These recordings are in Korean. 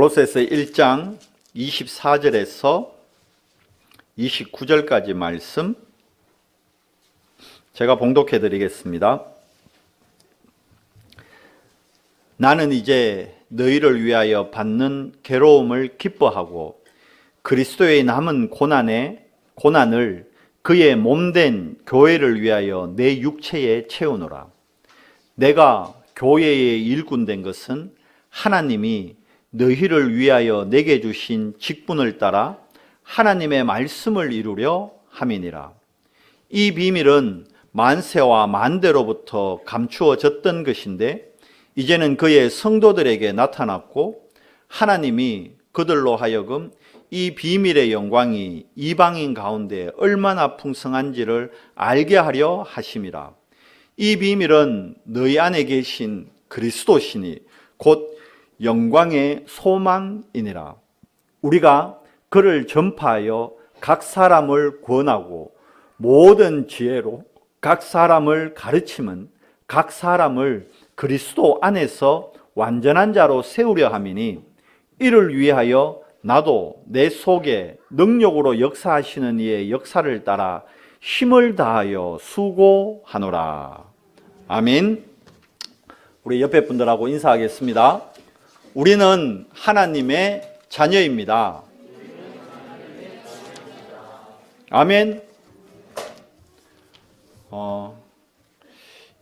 골로새서 1장 24절에서 29절까지 말씀 제가 봉독해 드리겠습니다. 나는 이제 너희를 위하여 받는 괴로움을 기뻐하고 그리스도의 남은 고난을 그의 몸된 교회를 위하여 내 육체에 채우노라. 내가 교회의 일꾼 된 것은 하나님이 너희를 위하여 내게 주신 직분을 따라 하나님의 말씀을 이루려 함이니라. 이 비밀은 만세와 만대로부터 감추어졌던 것인데 이제는 그의 성도들에게 나타났고 하나님이 그들로 하여금 이 비밀의 영광이 이방인 가운데 얼마나 풍성한지를 알게 하려 하심이라. 이 비밀은 너희 안에 계신 그리스도시니 곧 영광의 소망이니라. 우리가 그를 전파하여 각 사람을 구원하고 모든 지혜로 각 사람을 가르침은 각 사람을 그리스도 안에서 완전한 자로 세우려 함이니 이를 위하여 나도 내 속에 능력으로 역사하시는 이의 역사를 따라 힘을 다하여 수고하노라. 아멘. 우리 옆에 분들하고 인사하겠습니다. 우리는 하나님의 자녀입니다. 아멘.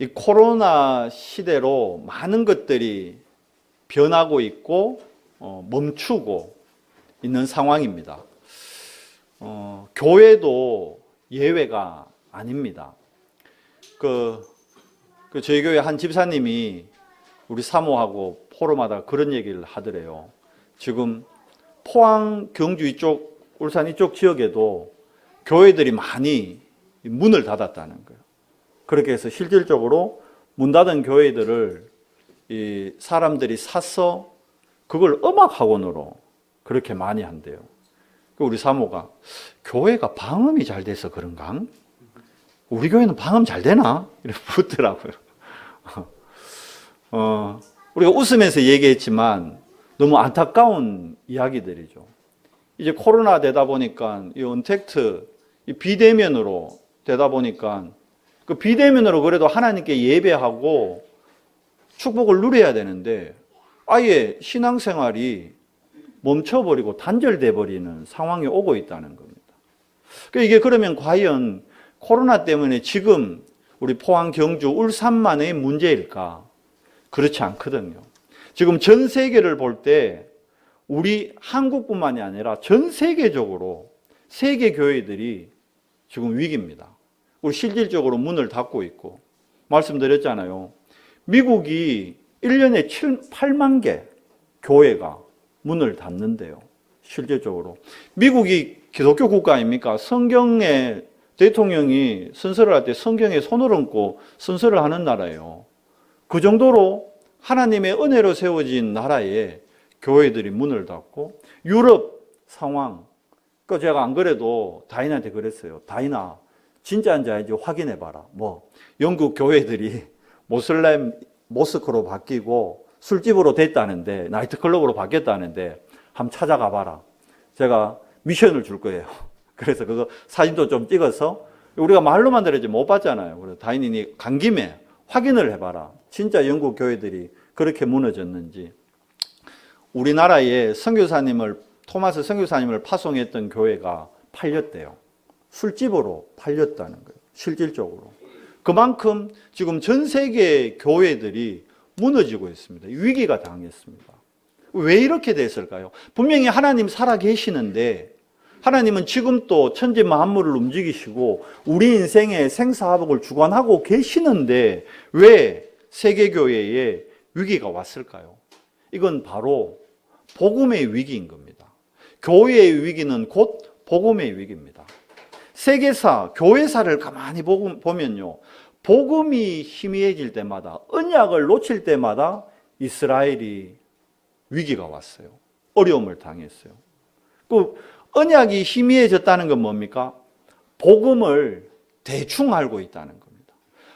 이 코로나 시대로 많은 것들이 변하고 있고 멈추고 있는 상황입니다. 교회도 예외가 아닙니다. 저희 교회 한 집사님이 우리 사모하고 포럼하다가 그런 얘기를 하더래요. 지금 포항, 경주 이쪽, 울산 이쪽 지역에도 교회들이 많이 문을 닫았다는 거예요. 그렇게 해서 실질적으로 문 닫은 교회들을 이 사람들이 사서 그걸 음악학원으로 그렇게 많이 한대요. 우리 사모가 교회가 방음이 잘 돼서 그런가? 우리 교회는 방음 잘 되나? 이렇게 묻더라고요. 우리가 웃으면서 얘기했지만 너무 안타까운 이야기들이죠. 이제 코로나 되다 보니까 이 언택트, 이 비대면으로 되다 보니까 그 비대면으로 그래도 하나님께 예배하고 축복을 누려야 되는데 아예 신앙생활이 멈춰버리고 단절돼 버리는 상황이 오고 있다는 겁니다. 이게 그러면 과연 코로나 때문에 지금 우리 포항, 경주, 울산만의 문제일까? 그렇지 않거든요. 지금 전 세계를 볼 때 우리 한국뿐만이 아니라 전 세계적으로 세계 교회들이 지금 위기입니다. 우리 실질적으로 문을 닫고 있고 말씀드렸잖아요. 미국이 1년에 8만 개 교회가 문을 닫는데요. 실질적으로. 미국이 기독교 국가 아닙니까? 성경에 대통령이 선서를 할 때 성경에 손을 얹고 선서를 하는 나라예요. 그 정도로 하나님의 은혜로 세워진 나라에 교회들이 문을 닫고 유럽 상황, 제가 안 그래도 다인한테 그랬어요. 다인아, 진짜인지 아닌지 확인해봐라. 영국 교회들이 모스크로 바뀌고 술집으로 됐다는데, 나이트클럽으로 바뀌었다는데 한번 찾아가 봐라. 제가 미션을 줄 거예요. 그래서 그거 사진도 좀 찍어서 우리가 말로만 들었지 못 봤잖아요. 그래서 다인이 간 김에 확인을 해봐라. 진짜 영국 교회들이 그렇게 무너졌는지. 우리나라에 토마스 선교사님을 파송했던 교회가 팔렸대요. 술집으로 팔렸다는 거예요. 실질적으로. 그만큼 지금 전 세계 교회들이 무너지고 있습니다. 위기가 당했습니다. 왜 이렇게 됐을까요? 분명히 하나님 살아 계시는데 하나님은 지금 또 천지 만물을 움직이시고 우리 인생의 생사화복을 주관하고 계시는데 왜 세계교회에 위기가 왔을까요? 이건 바로 복음의 위기인 겁니다. 교회의 위기는 곧 복음의 위기입니다. 세계사, 교회사를 가만히 보면요. 복음이 희미해질 때마다, 언약을 놓칠 때마다 이스라엘이 위기가 왔어요. 어려움을 당했어요. 언약이 희미해졌다는 건 뭡니까? 복음을 대충 알고 있다는 겁니다.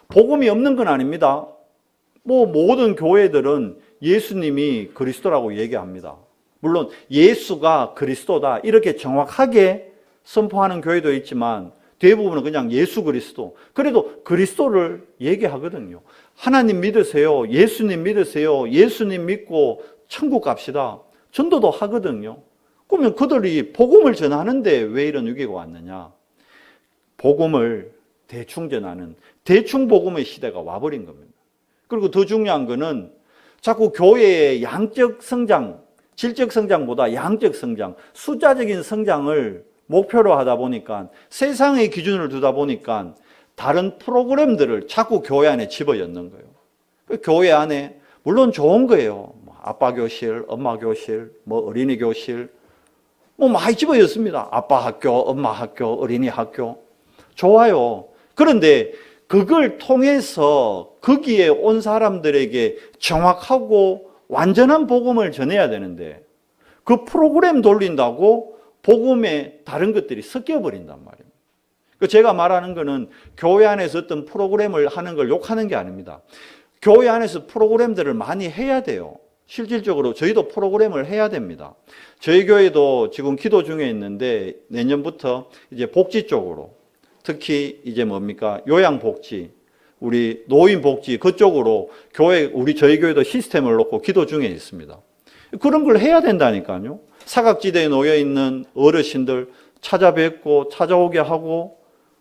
복음이 없는 건 아닙니다. 모든 교회들은 예수님이 그리스도라고 얘기합니다. 물론 예수가 그리스도다 이렇게 정확하게 선포하는 교회도 있지만 대부분은 그냥 예수 그리스도. 그래도 그리스도를 얘기하거든요. 하나님 믿으세요. 예수님 믿으세요. 예수님 믿고 천국 갑시다. 전도도 하거든요. 그러면 그들이 복음을 전하는데 왜 이런 위기가 왔느냐? 복음을 대충 전하는 대충 복음의 시대가 와버린 겁니다. 그리고 더 중요한 거는 자꾸 교회의 양적 성장, 질적 성장보다 양적 성장, 숫자적인 성장을 목표로 하다 보니까 세상의 기준을 두다 보니까 다른 프로그램들을 자꾸 교회 안에 집어넣는 거예요. 교회 안에 물론 좋은 거예요. 아빠 교실, 엄마 교실, 어린이 교실 많이 집어넣습니다. 아빠 학교, 엄마 학교, 어린이 학교 좋아요. 그런데 그걸 통해서 거기에 온 사람들에게 정확하고 완전한 복음을 전해야 되는데 그 프로그램 돌린다고 복음에 다른 것들이 섞여버린단 말입니다. 제가 말하는 거는 교회 안에서 어떤 프로그램을 하는 걸 욕하는 게 아닙니다. 교회 안에서 프로그램들을 많이 해야 돼요. 실질적으로 저희도 프로그램을 해야 됩니다. 저희 교회도 지금 기도 중에 있는데 내년부터 이제 복지 쪽으로 특히 이제 요양복지, 우리 노인복지 그쪽으로 저희 교회도 시스템을 놓고 기도 중에 있습니다. 그런 걸 해야 된다니까요. 사각지대에 놓여 있는 어르신들 찾아뵙고 찾아오게 하고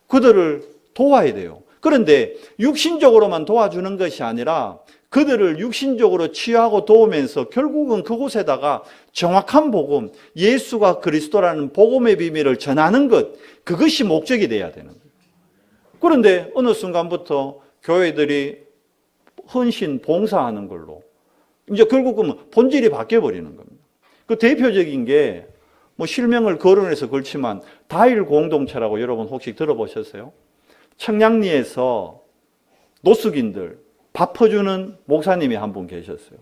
그들을 도와야 돼요. 그런데 육신적으로만 도와주는 것이 아니라 그들을 육신적으로 치유하고 도우면서 결국은 그곳에다가 정확한 복음, 예수가 그리스도라는 복음의 비밀을 전하는 것, 그것이 목적이 돼야 되는 거예요. 그런데 어느 순간부터 교회들이 헌신, 봉사하는 걸로 이제 결국은 본질이 바뀌어버리는 겁니다. 그 대표적인 게 실명을 거론해서 그렇지만 다일 공동체라고 여러분 혹시 들어보셨어요? 청량리에서 노숙인들 밥 퍼주는 목사님이 한 분 계셨어요.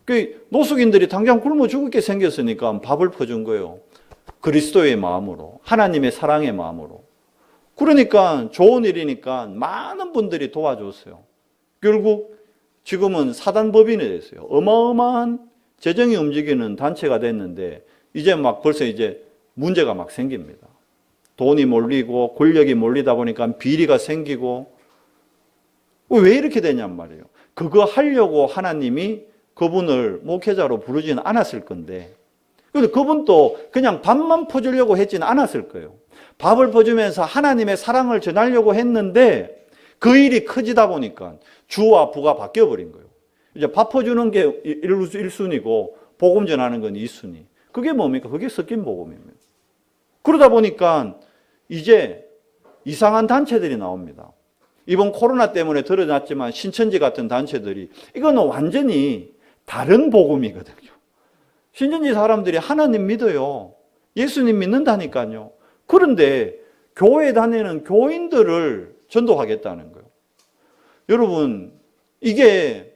그 노숙인들이 당장 굶어 죽게 생겼으니까 밥을 퍼준 거예요. 그리스도의 마음으로, 하나님의 사랑의 마음으로. 그러니까 좋은 일이니까 많은 분들이 도와줬어요. 결국 지금은 사단법인이 됐어요. 어마어마한 재정이 움직이는 단체가 됐는데 이제 벌써 문제가 생깁니다. 돈이 몰리고 권력이 몰리다 보니까 비리가 생기고 왜 이렇게 되냔 말이에요. 그거 하려고 하나님이 그분을 목회자로 부르지는 않았을 건데 그런데 그분도 그냥 밥만 퍼주려고 했지는 않았을 거예요. 밥을 퍼주면서 하나님의 사랑을 전하려고 했는데 그 일이 커지다 보니까 주와 부가 바뀌어버린 거예요. 이제 밥 퍼주는 게 1순위고 복음 전하는 건 2순위. 그게 뭡니까? 그게 섞인 복음입니다. 그러다 보니까 이제 이상한 단체들이 나옵니다. 이번 코로나 때문에 드러났지만 신천지 같은 단체들이 이거는 완전히 다른 복음이거든요. 신천지 사람들이 하나님 믿어요. 예수님 믿는다니까요. 그런데 교회 다니는 교인들을 전도하겠다는 거예요. 여러분, 이게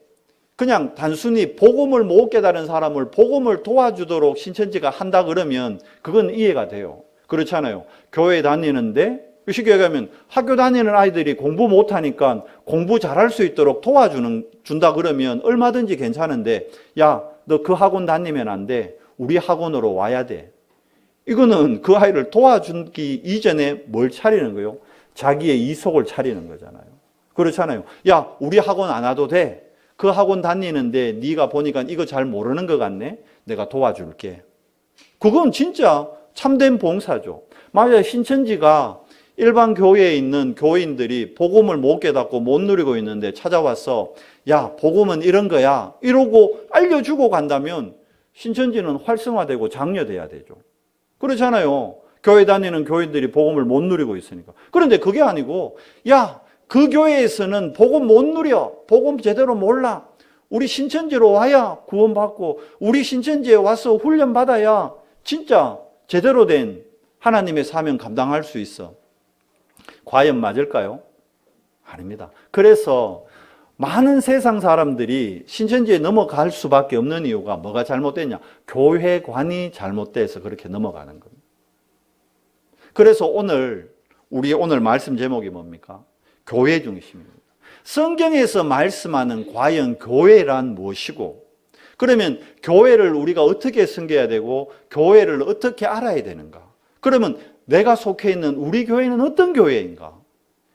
그냥 단순히 복음을 못 깨달은 사람을 복음을 도와주도록 신천지가 한다 그러면 그건 이해가 돼요. 그렇잖아요. 교회 다니는데 쉽게 얘기하면 학교 다니는 아이들이 공부 못하니까 공부 잘할 수 있도록 도와준다 그러면 얼마든지 괜찮은데 야, 너 그 학원 다니면 안 돼. 우리 학원으로 와야 돼. 이거는 그 아이를 도와주기 이전에 뭘 차리는 거예요? 자기의 이속을 차리는 거잖아요. 그렇잖아요. 야, 우리 학원 안 와도 돼. 그 학원 다니는데 네가 보니까 이거 잘 모르는 것 같네. 내가 도와줄게. 그건 진짜 참된 봉사죠. 맞아요. 신천지가 일반 교회에 있는 교인들이 복음을 못 깨닫고 못 누리고 있는데 찾아와서 야, 복음은 이런 거야. 이러고 알려주고 간다면 신천지는 활성화되고 장려돼야 되죠. 그렇잖아요. 교회 다니는 교인들이 복음을 못 누리고 있으니까. 그런데 그게 아니고 야, 그 교회에서는 복음 못 누려. 복음 제대로 몰라. 우리 신천지로 와야 구원받고 우리 신천지에 와서 훈련받아야 진짜 제대로 된 하나님의 사명 감당할 수 있어. 과연 맞을까요? 아닙니다. 그래서 많은 세상 사람들이 신천지에 넘어갈 수밖에 없는 이유가 뭐가 잘못됐냐? 교회관이 잘못돼서 그렇게 넘어가는 겁니다. 그래서 우리 오늘 말씀 제목이 뭡니까? 교회 중심입니다. 성경에서 말씀하는 과연 교회란 무엇이고 그러면 교회를 우리가 어떻게 섬겨야 되고 교회를 어떻게 알아야 되는가? 그러면 내가 속해 있는 우리 교회는 어떤 교회인가?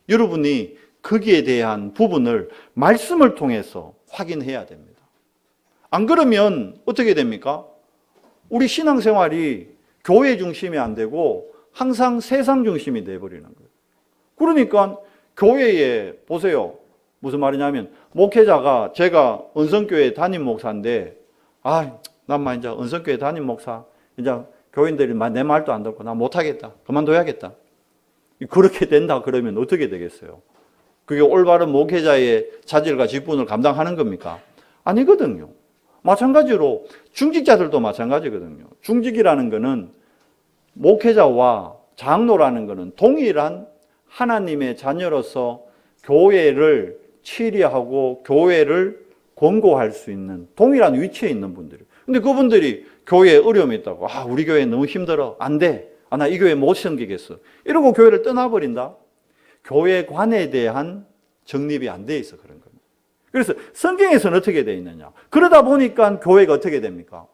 여러분이 거기에 대한 부분을 말씀을 통해서 확인해야 됩니다. 안 그러면 어떻게 됩니까? 우리 신앙생활이 교회 중심이 안 되고 항상 세상 중심이 돼버리는 거예요. 그러니까 교회에 보세요. 무슨 말이냐면 목회자가 제가 은성교회 담임 목사인데 난 이제 은성교회 담임 목사 이제 교인들이 내 말도 안 듣고 나 못하겠다. 그만둬야겠다. 그렇게 된다 그러면 어떻게 되겠어요? 그게 올바른 목회자의 자질과 직분을 감당하는 겁니까? 아니거든요. 마찬가지로 중직자들도 마찬가지거든요. 중직이라는 것은 목회자와 장로라는 것은 동일한 하나님의 자녀로서 교회를 치리하고 교회를 권고할 수 있는 동일한 위치에 있는 분들이에요. 근데 그분들이 교회에 어려움이 있다고 우리 교회 너무 힘들어 안 돼. 나 이 교회 못 섬기겠어. 이러고 교회를 떠나버린다. 교회관에 대한 정립이 안 돼 있어 그런 겁니다. 그래서 성경에서는 어떻게 돼 있느냐. 그러다 보니까 교회가 어떻게 됩니까?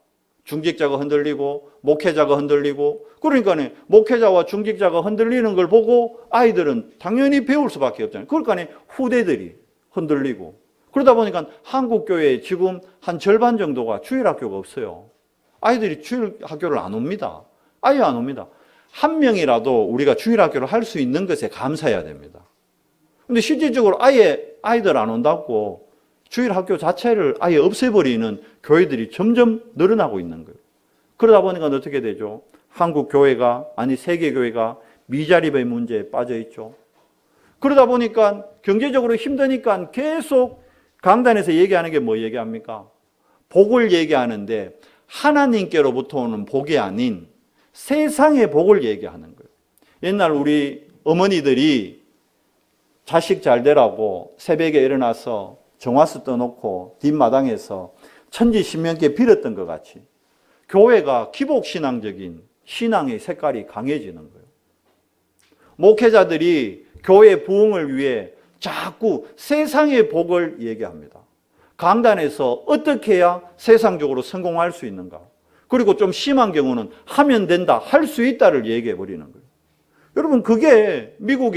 중직자가 흔들리고 목회자가 흔들리고 그러니까 목회자와 중직자가 흔들리는 걸 보고 아이들은 당연히 배울 수밖에 없잖아요. 그러니까 후대들이 흔들리고 그러다 보니까 한국 교회에 지금 한 절반 정도가 주일학교가 없어요. 아이들이 주일학교를 안 옵니다. 아예 안 옵니다. 한 명이라도 우리가 주일학교를 할 수 있는 것에 감사해야 됩니다. 근데 실질적으로 아예 아이들 안 온다고 주일학교 자체를 아예 없애버리는 교회들이 점점 늘어나고 있는 거예요. 그러다 보니까 어떻게 되죠? 한국 교회가 세계 교회가 미자립의 문제에 빠져 있죠. 그러다 보니까 경제적으로 힘드니까 계속 강단에서 얘기하는 게 뭐 얘기합니까? 복을 얘기하는데 하나님께로부터 오는 복이 아닌 세상의 복을 얘기하는 거예요. 옛날 우리 어머니들이 자식 잘 되라고 새벽에 일어나서 정화수 떠놓고 뒷마당에서 천지신명께 빌었던 것 같이 교회가 기복신앙적인 신앙의 색깔이 강해지는 거예요. 목회자들이 교회 부흥을 위해 자꾸 세상의 복을 얘기합니다. 강단에서 어떻게 해야 세상적으로 성공할 수 있는가? 그리고 좀 심한 경우는 하면 된다, 할 수 있다를 얘기해 버리는 거예요. 여러분 그게 미국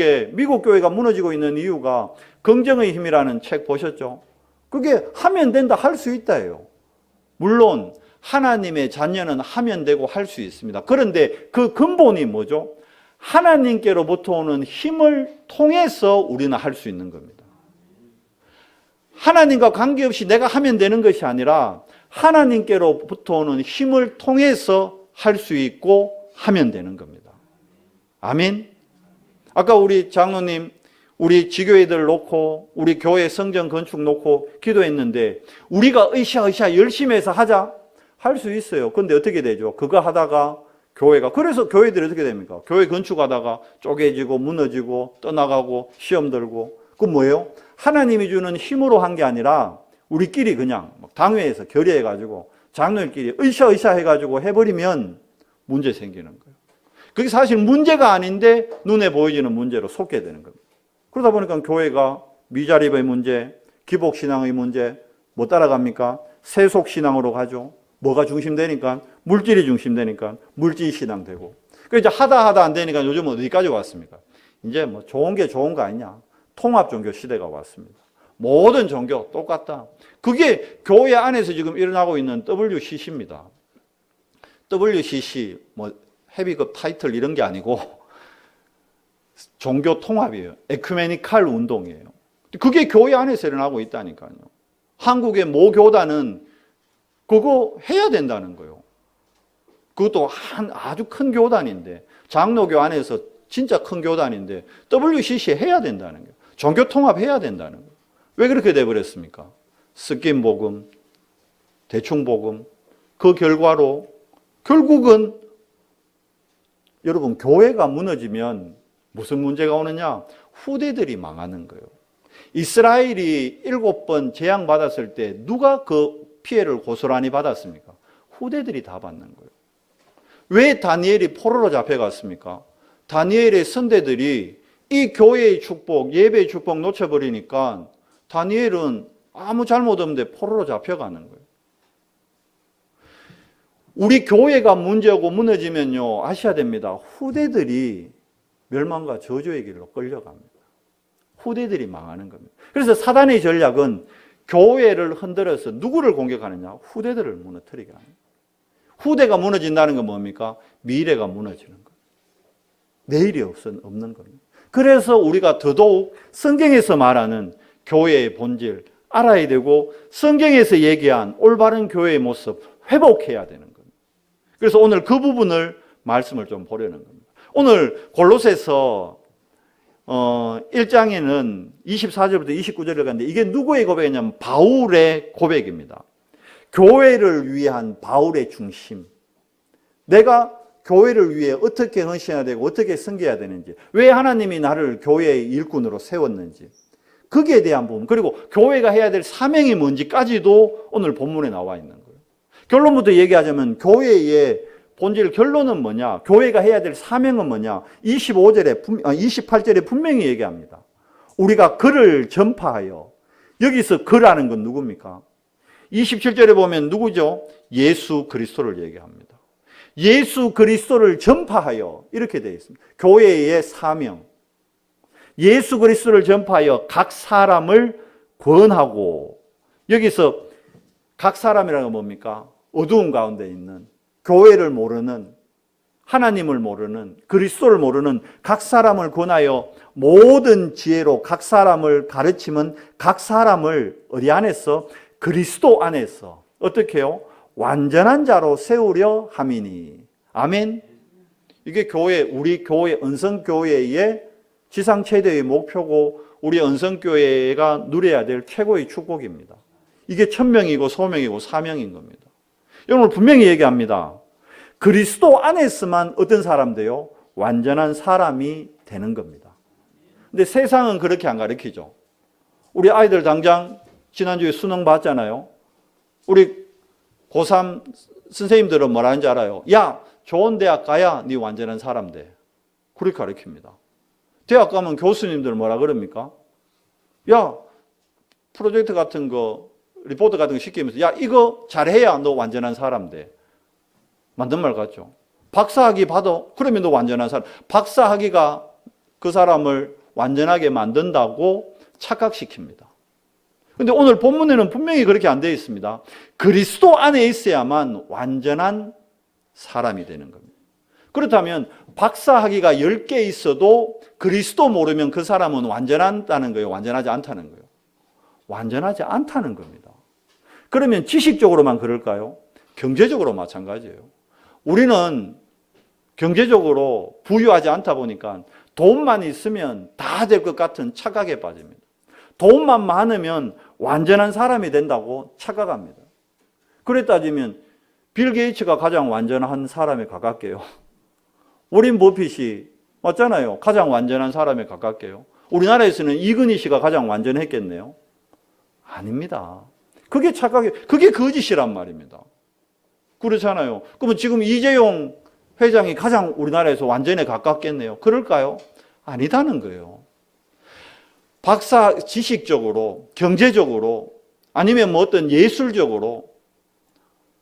교회가 무너지고 있는 이유가 긍정의 힘이라는 책 보셨죠? 그게 하면 된다, 할 수 있다예요. 물론 하나님의 자녀는 하면 되고 할 수 있습니다. 그런데 그 근본이 뭐죠? 하나님께로부터 오는 힘을 통해서 우리는 할 수 있는 겁니다. 하나님과 관계없이 내가 하면 되는 것이 아니라 하나님께로부터 오는 힘을 통해서 할 수 있고 하면 되는 겁니다. 아멘. 아까 우리 장로님 우리 지교회들 놓고 우리 교회 성전 건축 놓고 기도했는데 우리가 으쌰으쌰 열심히 해서 하자 할 수 있어요. 그런데 어떻게 되죠? 그거 하다가 교회가 그래서 교회들이 어떻게 됩니까? 교회 건축하다가 쪼개지고 무너지고 떠나가고 시험 들고 그 뭐예요? 하나님이 주는 힘으로 한 게 아니라 우리끼리 그냥 당회에서 결의해가지고 장로들끼리 으쌰으쌰 해가지고 해버리면 문제 생기는 거예요. 그게 사실 문제가 아닌데 눈에 보여지는 문제로 속게 되는 겁니다. 그러다 보니까 교회가 미자립의 문제, 기복신앙의 문제 뭐 따라갑니까? 세속신앙으로 가죠. 뭐가 중심되니까? 물질이 중심되니까 물질신앙 되고. 그러니까 이제 하다 안 되니까 요즘은 어디까지 왔습니까? 이제 뭐 좋은 게 좋은 거 아니냐? 통합종교 시대가 왔습니다. 모든 종교 똑같다. 그게 교회 안에서 지금 일어나고 있는 WCC입니다. WCC 뭐 헤비급 타이틀 이런 게 아니고 종교 통합이에요. 에큐메니칼 운동이에요. 그게 교회 안에서 일어나고 있다니까요. 한국의 모 교단은 그거 해야 된다는 거예요. 그것도 아주 큰 교단인데 장로교 안에서 진짜 큰 교단인데 WCC 해야 된다는 거예요. 종교 통합해야 된다는 거예요. 왜 그렇게 돼버렸습니까? 섞인 복음, 대충 복음. 그 결과로 결국은 여러분 교회가 무너지면 무슨 문제가 오느냐? 후대들이 망하는 거예요. 이스라엘이 7번 재앙받았을 때 누가 그 피해를 고스란히 받았습니까? 후대들이 다 받는 거예요. 왜 다니엘이 포로로 잡혀갔습니까? 다니엘의 선대들이 이 교회의 축복, 예배의 축복 놓쳐버리니까 다니엘은 아무 잘못 없는데 포로로 잡혀가는 거예요. 우리 교회가 문제고 무너지면요, 아셔야 됩니다. 후대들이 멸망과 저주의 길로 끌려갑니다. 후대들이 망하는 겁니다. 그래서 사단의 전략은 교회를 흔들어서 누구를 공격하느냐? 후대들을 무너뜨리게 합니다. 후대가 무너진다는 건 뭡니까? 미래가 무너지는 거예요. 내일이 없는 겁니다. 그래서 우리가 더더욱 성경에서 말하는 교회의 본질 알아야 되고, 성경에서 얘기한 올바른 교회의 모습 회복해야 되는 겁니다. 그래서 오늘 그 부분을 말씀을 좀 보려는 겁니다. 오늘 골로새서 1장에는 24절부터 29절을 갔는데, 이게 누구의 고백이냐면 바울의 고백입니다. 교회를 위한 바울의 중심. 내가 교회를 위해 어떻게 헌신해야 되고 어떻게 섬겨야 되는지, 왜 하나님이 나를 교회의 일꾼으로 세웠는지, 거기에 대한 부분, 그리고 교회가 해야 될 사명이 뭔지까지도 오늘 본문에 나와 있는 거예요. 결론부터 얘기하자면 교회의 본질, 결론은 뭐냐? 교회가 해야 될 사명은 뭐냐? 28절에 분명히 얘기합니다. 우리가 글을 전파하여, 여기서 글하는 건 누굽니까? 27절에 보면 누구죠? 예수 그리스도를 얘기합니다. 예수 그리스도를 전파하여, 이렇게 되어 있습니다. 교회의 사명. 예수 그리스도를 전파하여 각 사람을 권하고, 여기서 각 사람이라는 건 뭡니까? 어두운 가운데 있는, 교회를 모르는, 하나님을 모르는, 그리스도를 모르는 각 사람을 권하여 모든 지혜로 각 사람을 가르치면 각 사람을 어디 안에서? 그리스도 안에서 어떻게 해요? 완전한 자로 세우려 함이니. 아멘. 이게 교회, 우리 교회, 은성교회의 지상 최대의 목표고, 우리 은성교회가 누려야 될 최고의 축복입니다. 이게 천명이고 소명이고 사명인 겁니다. 여러분 분명히 얘기합니다. 그리스도 안에서만 어떤 사람 돼요? 완전한 사람이 되는 겁니다. 근데 세상은 그렇게 안 가르치죠. 우리 아이들 당장 지난주에 수능 봤잖아요. 우리 고3 선생님들은 뭐라는지 알아요? 야, 좋은 대학 가야 네 완전한 사람 돼. 그렇게 가르칩니다. 대학 가면 교수님들 뭐라 그럽니까? 야, 프로젝트 같은 거, 리포트 같은 거 시키면서 야, 이거 잘해야 너 완전한 사람 돼. 맞는 말 같죠? 박사학위 받아. 그러면 너 완전한 사람. 박사학위가 그 사람을 완전하게 만든다고 착각시킵니다. 근데 오늘 본문에는 분명히 그렇게 안 되어 있습니다. 그리스도 안에 있어야만 완전한 사람이 되는 겁니다. 그렇다면 박사학위가 10개 있어도 그리스도 모르면 그 사람은 완전하다는 거예요? 완전하지 않다는 거예요? 완전하지 않다는 겁니다. 그러면 지식적으로만 그럴까요? 경제적으로 마찬가지예요. 우리는 경제적으로 부유하지 않다 보니까 돈만 있으면 다 될 것 같은 착각에 빠집니다. 돈만 많으면 완전한 사람이 된다고 착각합니다. 그래 따지면 빌 게이츠가 가장 완전한 사람에 가깝게요. 워렌 버핏이 맞잖아요. 가장 완전한 사람에 가깝게요. 우리나라에서는 이근희 씨가 가장 완전했겠네요. 아닙니다. 그게 착각이, 그게 거짓이란 말입니다. 그렇잖아요. 그러면 지금 이재용 회장이 가장 우리나라에서 완전에 가깝겠네요. 그럴까요? 아니다는 거예요. 박사 지식적으로, 경제적으로, 아니면 뭐 어떤 예술적으로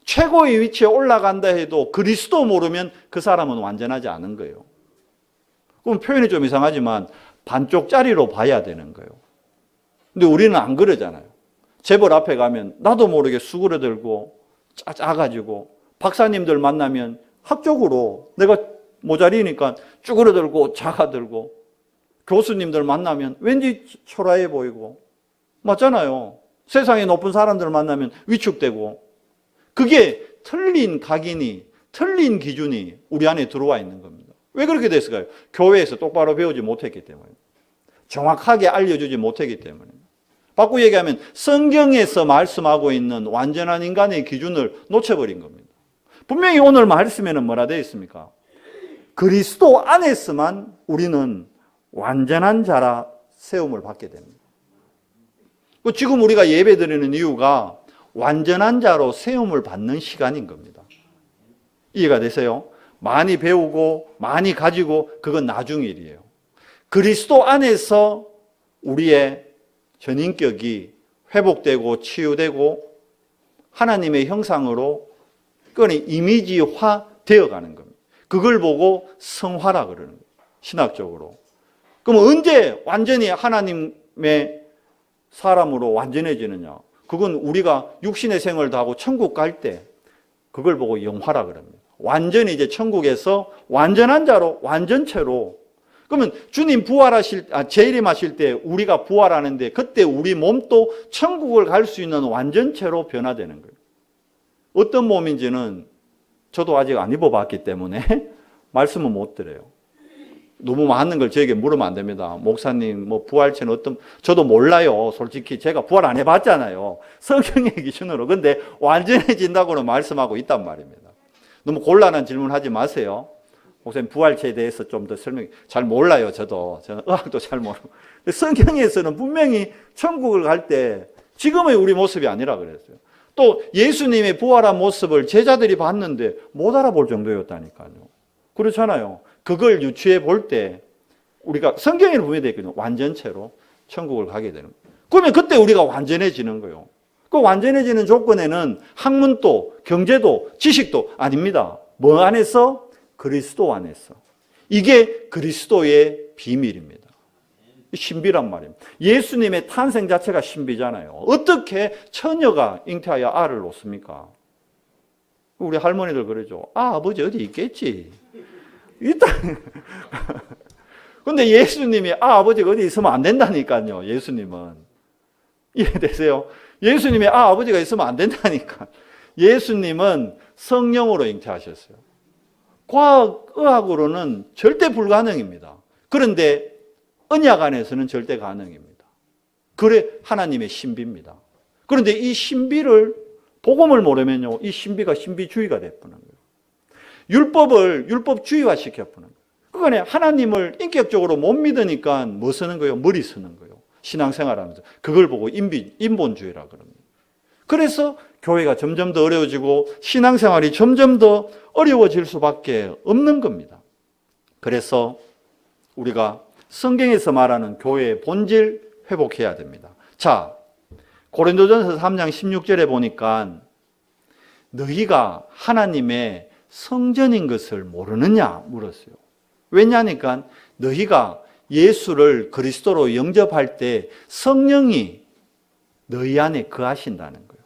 최고의 위치에 올라간다 해도 그리스도 모르면 그 사람은 완전하지 않은 거예요. 그럼 표현이 좀 이상하지만 반쪽짜리로 봐야 되는 거예요. 근데 우리는 안 그러잖아요. 재벌 앞에 가면 나도 모르게 수그러들고 작아지고, 박사님들 만나면 학적으로 내가 모자리니까 쭈그러들고 작아들고, 교수님들 만나면 왠지 초라해 보이고, 맞잖아요. 세상에 높은 사람들 만나면 위축되고, 그게 틀린 각인이, 틀린 기준이 우리 안에 들어와 있는 겁니다. 왜 그렇게 됐을까요? 교회에서 똑바로 배우지 못했기 때문에, 정확하게 알려주지 못했기 때문에. 바꾸고 얘기하면 성경에서 말씀하고 있는 완전한 인간의 기준을 놓쳐버린 겁니다. 분명히 오늘 말씀에는 뭐라 되어 있습니까? 그리스도 안에서만 우리는 완전한 자라 세움을 받게 됩니다. 지금 우리가 예배 드리는 이유가 완전한 자로 세움을 받는 시간인 겁니다. 이해가 되세요? 많이 배우고 많이 가지고 그건 나중 일이에요. 그리스도 안에서 우리의 전인격이 회복되고 치유되고 하나님의 형상으로 그건 이미지화 되어 가는 겁니다. 그걸 보고 성화라 그러는 거예요. 신학적으로. 그럼 언제 완전히 하나님의 사람으로 완전해지느냐? 그건 우리가 육신의 생을 다하고 천국 갈 때 그걸 보고 영화라 그럽니다. 완전히 이제 천국에서 완전한 자로, 완전체로. 그러면 주님 재림하실 때 우리가 부활하는데 그때 우리 몸도 천국을 갈 수 있는 완전체로 변화되는 거예요. 어떤 몸인지는 저도 아직 안 입어봤기 때문에 말씀은 못 드려요. 너무 많은 걸 저에게 물으면 안 됩니다. 목사님, 부활체는 저도 몰라요. 솔직히 제가 부활 안 해봤잖아요. 성경의 기준으로. 근데 완전해진다고는 말씀하고 있단 말입니다. 너무 곤란한 질문 하지 마세요. 목사님, 부활체에 대해서 좀 더 잘 몰라요. 저는 의학도 잘 모르고. 성경에서는 분명히 천국을 갈 때 지금의 우리 모습이 아니라 그랬어요. 또 예수님의 부활한 모습을 제자들이 봤는데 못 알아볼 정도였다니까요. 그렇잖아요. 그걸 유추해 볼 때 우리가 성경에는 분명히 되어 있거든요. 완전체로 천국을 가게 되는 거예요. 그러면 그때 우리가 완전해지는 거예요. 그 완전해지는 조건에는 학문도 경제도 지식도 아닙니다. 뭐 안에서? 그리스도 안에서. 이게 그리스도의 비밀입니다. 신비란 말입니다. 예수님의 탄생 자체가 신비잖아요. 어떻게 처녀가 잉태하여 알을 놓습니까? 우리 할머니들 그러죠. 아버지 어디 있겠지. 있다. 근데 예수님이 아버지가 어디 있으면 안 된다니까요. 예수님은. 이해되세요? 예수님이 아버지가 있으면 안 된다니까. 예수님은 성령으로 잉태하셨어요. 과학의학으로는 절대 불가능입니다. 그런데 언약 안에서는 절대 가능입니다. 그래 하나님의 신비입니다. 그런데 이 신비를 복음을 모르면요, 이 신비가 신비주의가 되어버리는 거예요. 율법을 율법주의화 시켜버리는 거예요. 그거는 하나님을 인격적으로 못 믿으니까 뭐 쓰는 거예요? 머리 쓰는 거예요. 신앙생활하면서. 그걸 보고 인본주의라 그럽니다. 그래서 교회가 점점 더 어려워지고 신앙생활이 점점 더 어려워질 수밖에 없는 겁니다. 그래서 우리가 성경에서 말하는 교회의 본질 회복해야 됩니다. 자, 고린도전서 3장 16절에 보니까 너희가 하나님의 성전인 것을 모르느냐 물었어요. 왜냐하니까 너희가 예수를 그리스도로 영접할 때 성령이 너희 안에 거하신다는 거예요.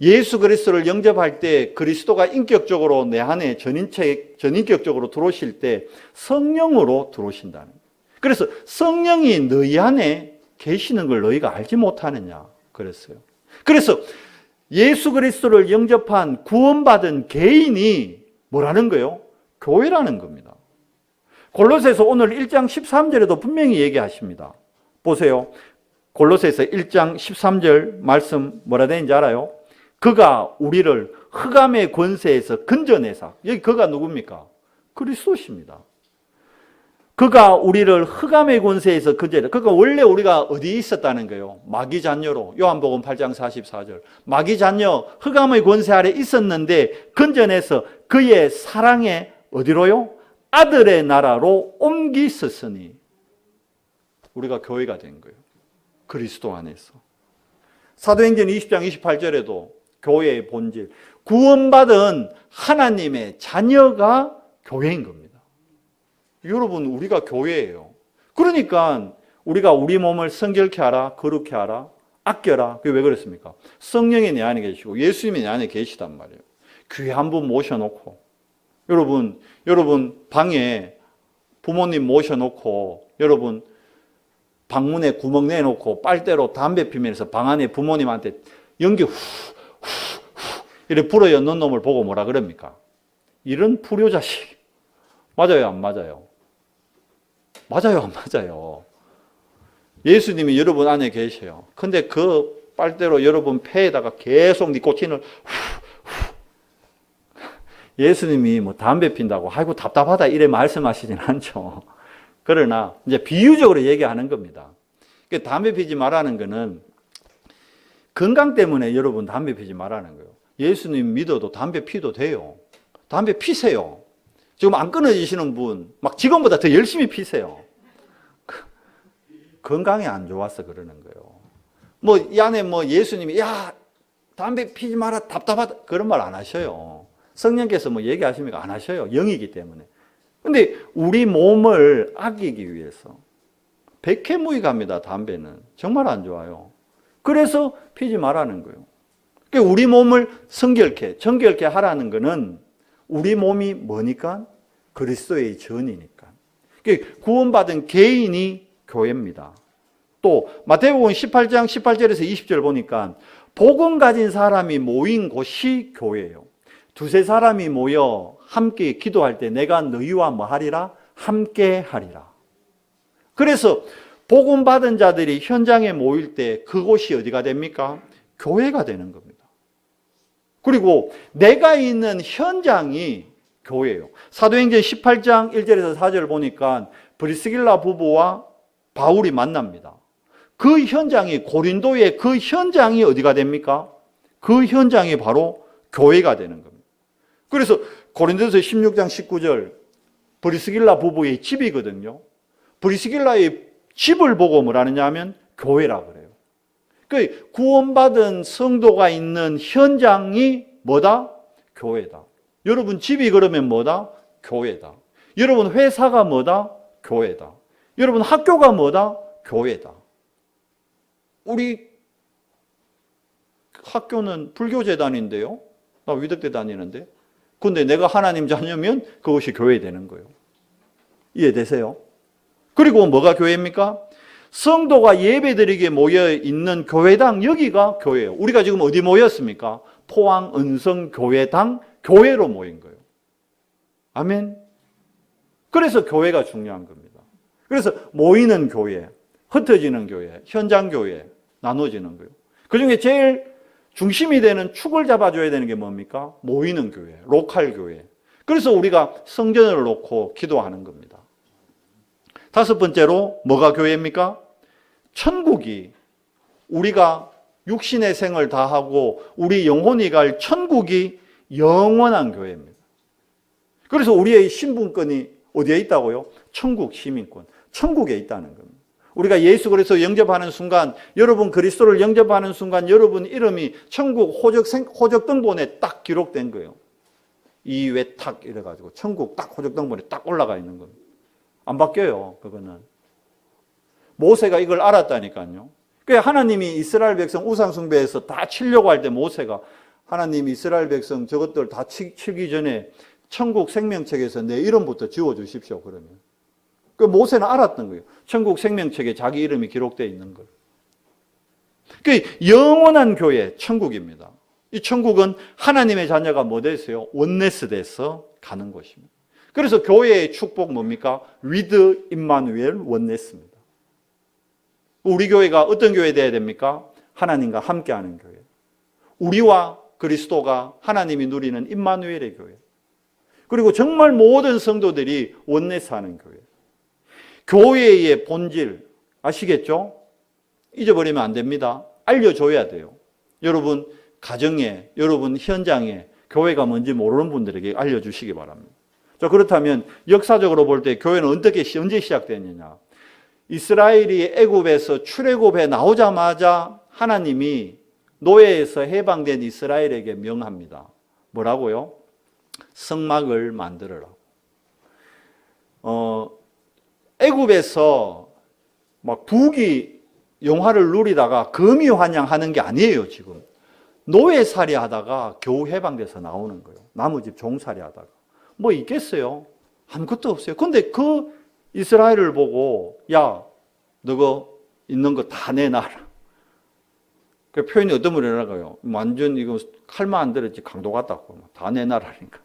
예수 그리스도를 영접할 때 그리스도가 인격적으로 내 안에 전인격적으로 들어오실 때 성령으로 들어오신다는 거예요. 그래서 성령이 너희 안에 계시는 걸 너희가 알지 못하느냐 그랬어요. 그래서 예수 그리스도를 영접한 구원받은 개인이 뭐라는 거예요? 교회라는 겁니다. 골로새서 오늘 1장 13절에도 분명히 얘기하십니다. 보세요. 골로새서 1장 13절 말씀 뭐라 되는지 알아요? 그가 우리를 흑암의 권세에서 건져내사. 여기 그가 누굽니까? 그리스도십니다. 그가 우리를 흑암의 권세에서 건져내사. 그러니까 원래 우리가 어디에 있었다는 거예요? 마귀 자녀로. 요한복음 8장 44절. 마귀 자녀 흑암의 권세 아래 있었는데 건져내서 그의 사랑에 어디로요? 아들의 나라로 옮기셨으니 우리가 교회가 된 거예요. 그리스도 안에서. 사도행전 20장 28절에도 교회의 본질, 구원받은 하나님의 자녀가 교회인 겁니다. 여러분, 우리가 교회예요. 그러니까 우리가 우리 몸을 성결케 하라, 거룩케 하라, 아껴라. 그게 왜 그랬습니까? 성령이 내 안에 계시고 예수님이 내 안에 계시단 말이에요. 귀에 한 분 모셔놓고 여러분 방에 부모님 모셔놓고 여러분 방문에 구멍 내놓고 빨대로 담배 피면서 방 안에 부모님한테 연기 이렇게 불어여 넣는 놈을 보고 뭐라 그럽니까? 이런 불효자식. 맞아요, 안 맞아요? 맞아요, 안 맞아요? 예수님이 여러분 안에 계셔요. 근데 그 빨대로 여러분 폐에다가 계속 니코틴을 예수님이 뭐 담배 핀다고 아이고 답답하다 이래 말씀하시진 않죠. 그러나 이제 비유적으로 얘기하는 겁니다. 담배 피지 말라는 거는 건강 때문에 여러분 담배 피지 말라는 거예요. 예수님 믿어도 담배 피도 돼요. 담배 피세요. 지금 안 끊어지시는 분 막 지금보다 더 열심히 피세요. 건강이 안 좋아서 그러는 거예요. 이 안에 예수님이 야 담배 피지 마라 답답하다 그런 말 안 하셔요. 성령께서 뭐 얘기하십니까? 안 하셔요. 영이기 때문에. 근데 우리 몸을 아끼기 위해서 백해무익합니다. 담배는 정말 안 좋아요. 그래서 피지 말라는 거예요. 그러니까 우리 몸을 성결케, 정결케 하라는 거는 우리 몸이 뭐니까? 그리스도의 전이니까. 그러니까 구원받은 개인이 교회입니다. 또 마태복음 18장 18절에서 20절 보니까 복음 가진 사람이 모인 곳이 교회예요. 두세 사람이 모여 함께 기도할 때 내가 너희와 뭐 하리라? 함께 하리라. 그래서 복음 받은 자들이 현장에 모일 때 그곳이 어디가 됩니까? 교회가 되는 겁니다. 그리고 내가 있는 현장이 교회예요. 사도행전 18장 1절에서 4절을 보니까 브리스길라 부부와 바울이 만납니다. 그 현장이 고린도의 그 현장이 어디가 됩니까? 그 현장이 바로 교회가 되는 겁니다. 그래서 고린도서 16장 19절 브리스길라 부부의 집이거든요. 브리스길라의 집을 보고 뭐라 하느냐 하면 교회라 그래요. 그 구원받은 성도가 있는 현장이 뭐다? 교회다. 여러분 집이 그러면 뭐다? 교회다. 여러분 회사가 뭐다? 교회다. 여러분 학교가 뭐다? 교회다. 우리 학교는 불교재단인데요. 나 위덕대 다니는데. 근데 내가 하나님 자녀면 그것이 교회 되는 거예요. 이해되세요? 그리고 뭐가 교회입니까? 성도가 예배드리게 모여 있는 교회당, 여기가 교회예요. 우리가 지금 어디 모였습니까? 포항 은성교회당 교회로 모인 거예요. 아멘. 그래서 교회가 중요한 겁니다. 그래서 모이는 교회, 흩어지는 교회, 현장 교회, 나눠지는 거예요. 그중에 제일 중심이 되는 축을 잡아줘야 되는 게 뭡니까? 모이는 교회, 로컬 교회. 그래서 우리가 성전을 놓고 기도하는 겁니다. 다섯 번째로 뭐가 교회입니까? 천국이, 우리가 육신의 생을 다하고 우리 영혼이 갈 천국이 영원한 교회입니다. 그래서 우리의 신분권이 어디에 있다고요? 천국 시민권, 천국에 있다는 겁니다. 우리가 예수 그리스도 영접하는 순간, 여러분 그리스도를 영접하는 순간 여러분 이름이 천국 호적등본에 딱 기록된 거예요. 이외탁 이래가지고 천국 딱 호적등본에 딱 올라가 있는 겁니다. 안 바뀌어요, 그거는. 모세가 이걸 알았다니까요. 그러니까 하나님이 이스라엘 백성 우상숭배에서 다 치려고 할 때 모세가 하나님 이스라엘 백성 저것들 다 치기 전에 천국 생명책에서 내 이름부터 지워주십시오, 그러면. 그 모세는 알았던 거예요. 천국 생명책에 자기 이름이 기록되어 있는 걸. 그 영원한 교회, 천국입니다. 이 천국은 하나님의 자녀가 뭐 됐어요? 원네스 돼서 가는 곳입니다. 그래서 교회의 축복 뭡니까? 위드 임마누엘 원네스입니다. 우리 교회가 어떤 교회 돼야 됩니까? 하나님과 함께하는 교회. 우리와 그리스도가 하나님이 누리는 임마누엘의 교회. 그리고 정말 모든 성도들이 원네스 하는 교회. 교회의 본질 아시겠죠? 잊어버리면 안 됩니다. 알려줘야 돼요. 여러분 가정에, 여러분 현장에 교회가 뭔지 모르는 분들에게 알려주시기 바랍니다. 자, 그렇다면 역사적으로 볼 때 교회는 언제 시작됐느냐? 이스라엘이 애굽에서 출애굽에 나오자마자 하나님이 노예에서 해방된 이스라엘에게 명합니다. 뭐라고요? 성막을 만들어라. 애굽에서 막 북이 영화를 누리다가 금이 환영하는 게 아니에요, 지금. 노예살이 하다가 겨우 해방돼서 나오는 거예요. 나무집 종살이 하다가. 뭐 있겠어요? 아무것도 없어요. 근데 그 이스라엘을 보고, 야, 너가 있는 거 다 내놔라. 그 표현이 어떤 분이라고요? 완전 이거 칼만 안 들었지 강도 같다고. 다 내놔라니까.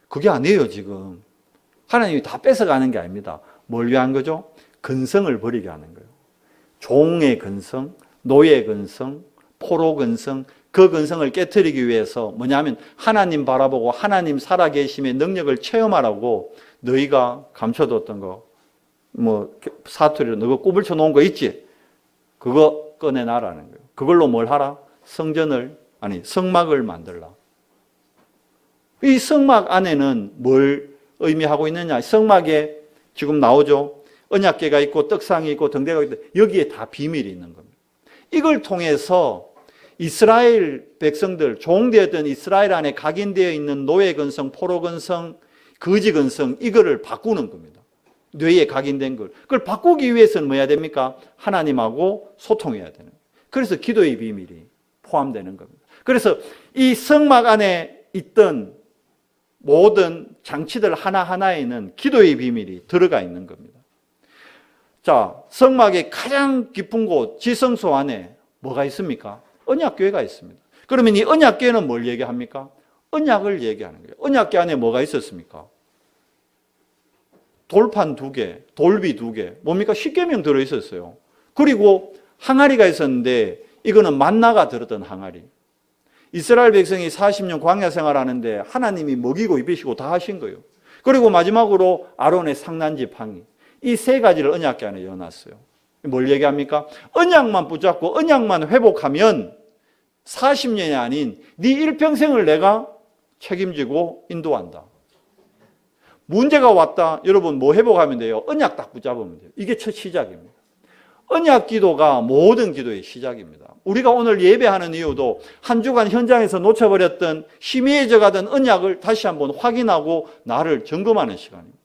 그게 아니에요, 지금. 하나님이 다 뺏어가는 게 아닙니다. 뭘 위한 거죠? 근성을 버리게 하는 거예요. 종의 근성, 노예 근성, 포로 근성, 그 근성을 깨트리기 위해서 뭐냐면 하나님 바라보고 하나님 살아계심의 능력을 체험하라고 너희가 감춰뒀던 거, 뭐 사투리로 너가 꿈을 쳐놓은 거 있지? 그거 꺼내놔라는 거예요. 그걸로 뭘 하라? 성막을 만들라. 이 성막 안에는 뭘 의미하고 있느냐? 성막에 지금 나오죠? 언약궤가 있고 떡상이 있고 등대가 있고 여기에 다 비밀이 있는 겁니다. 이걸 통해서 이스라엘 백성들, 종되었던 이스라엘 안에 각인되어 있는 노예근성, 포로근성, 거지근성 이거를 바꾸는 겁니다. 뇌에 각인된 걸. 그걸 바꾸기 위해서는 뭐 해야 됩니까? 하나님하고 소통해야 되는 거예요. 그래서 기도의 비밀이 포함되는 겁니다. 그래서 이 성막 안에 있던 모든 장치들 하나하나에는 기도의 비밀이 들어가 있는 겁니다. 자, 성막의 가장 깊은 곳, 지성소 안에 뭐가 있습니까? 언약궤가 있습니다. 그러면 이 언약궤는 뭘 얘기합니까? 언약을 얘기하는 거예요. 언약궤 안에 뭐가 있었습니까? 돌판 2개, 돌비 2개, 뭡니까? 십계명 들어있었어요. 그리고 항아리가 있었는데 이거는 만나가 들었던 항아리. 이스라엘 백성이 40년 광야 생활하는데 하나님이 먹이고 입히시고 다 하신 거예요. 그리고 마지막으로 아론의 상난지팡이. 이 3가지를 언약궤 안에 넣어놨어요. 뭘 얘기합니까? 언약만 붙잡고 언약만 회복하면 40년이 아닌 네 일평생을 내가 책임지고 인도한다. 문제가 왔다. 여러분 뭐 회복하면 돼요? 언약 딱 붙잡으면 돼요. 이게 첫 시작입니다. 언약 기도가 모든 기도의 시작입니다. 우리가 오늘 예배하는 이유도 한 주간 현장에서 놓쳐버렸던 희미해져 가던 언약을 다시 한번 확인하고 나를 점검하는 시간입니다.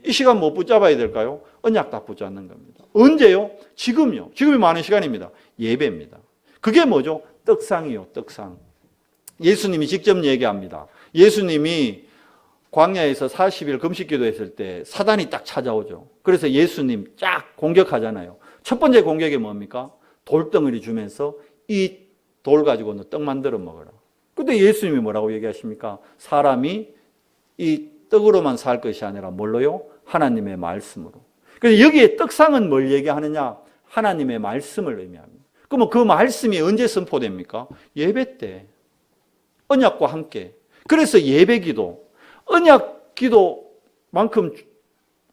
이 시간 뭐 붙잡아야 될까요? 언약 딱 붙잡는 겁니다. 언제요? 지금요. 지금이 많은 시간입니다. 예배입니다. 그게 뭐죠? 떡상이요. 떡상. 예수님이 직접 얘기합니다. 예수님이 광야에서 40일 금식 기도했을 때 사단이 딱 찾아오죠. 그래서 예수님 쫙 공격하잖아요. 첫 번째 공격이 뭡니까? 돌덩어리 주면서 이 돌 가지고 너 떡 만들어 먹어라. 근데 예수님이 뭐라고 얘기하십니까? 사람이 이 떡으로만 살 것이 아니라 뭘로요? 하나님의 말씀으로. 그래서 여기에 떡상은 뭘 얘기하느냐? 하나님의 말씀을 의미합니다. 그러면 그 말씀이 언제 선포됩니까? 예배 때. 언약과 함께. 그래서 예배 기도. 언약 기도만큼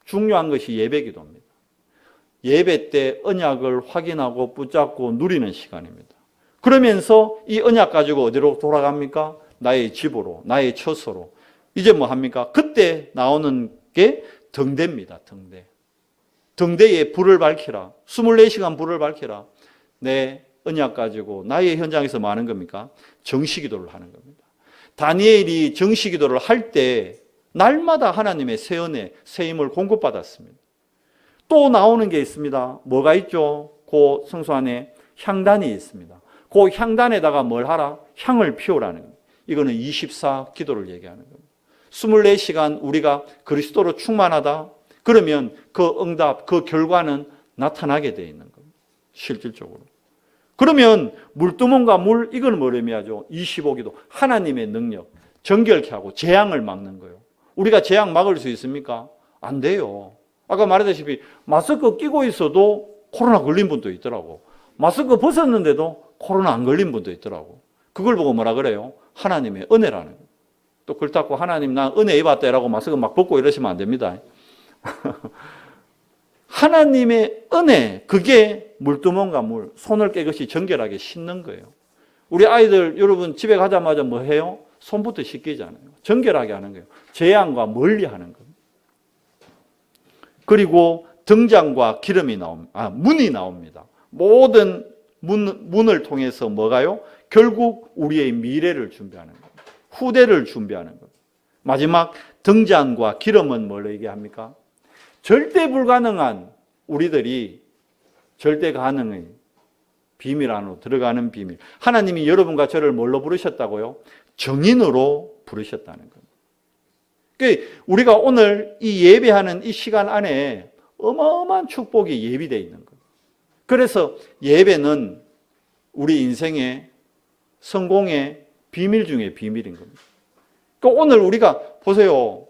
중요한 것이 예배 기도입니다. 예배 때 언약을 확인하고 붙잡고 누리는 시간입니다. 그러면서 이 언약 가지고 어디로 돌아갑니까? 나의 집으로, 나의 처소로. 이제 뭐 합니까? 그때 나오는 게 등대입니다. 등대. 등대에 불을 밝히라. 24시간 불을 밝히라. 내 언약 가지고 나의 현장에서 뭐 하는 겁니까? 정시기도를 하는 겁니다. 다니엘이 정시기도를 할 때 날마다 하나님의 새 은혜, 새 힘을 공급받았습니다. 또 나오는 게 있습니다. 뭐가 있죠? 그 성소 안에 향단이 있습니다. 그 향단에다가 뭘 하라? 향을 피우라는 겁니다. 이거는 24 기도를 얘기하는 겁니다. 24시간 우리가 그리스도로 충만하다? 그러면 그 응답, 그 결과는 나타나게 되어 있는 겁니다. 실질적으로. 그러면 물두멍과 물, 이건 뭘 의미하죠? 25기도. 하나님의 능력, 정결케 하고 재앙을 막는 거예요. 우리가 재앙 막을 수 있습니까? 안 돼요. 아까 말했다시피 마스크 끼고 있어도 코로나 걸린 분도 있더라고. 마스크 벗었는데도 코로나 안 걸린 분도 있더라고. 그걸 보고 뭐라 그래요? 하나님의 은혜라는 거예요. 또 글 닦고 하나님 나 은혜 입었다라고 마스크 막 벗고 이러시면 안 됩니다. 하나님의 은혜, 그게 물두멍과 물, 손을 깨끗이 정결하게 씻는 거예요. 우리 아이들 여러분 집에 가자마자 뭐 해요? 손부터 씻기잖아요. 정결하게 하는 거예요. 재앙과 멀리 하는 겁니다. 그리고 등잔과 기름이 문이 나옵니다. 모든 문을 통해서 뭐가요? 결국 우리의 미래를 준비하는 겁니다. 후대를 준비하는 겁니다. 마지막 등잔과 기름은 뭘 얘기합니까? 절대 불가능한 우리들이 절대 가능의 비밀 안으로 들어가는 비밀. 하나님이 여러분과 저를 뭘로 부르셨다고요? 정인으로 부르셨다는 겁니다. 그러니까 우리가 오늘 이 예배하는 이 시간 안에 어마어마한 축복이 예비되어 있는 거예요. 그래서 예배는 우리 인생의 성공의 비밀 중에 비밀인 겁니다. 그러니까 오늘 우리가 보세요.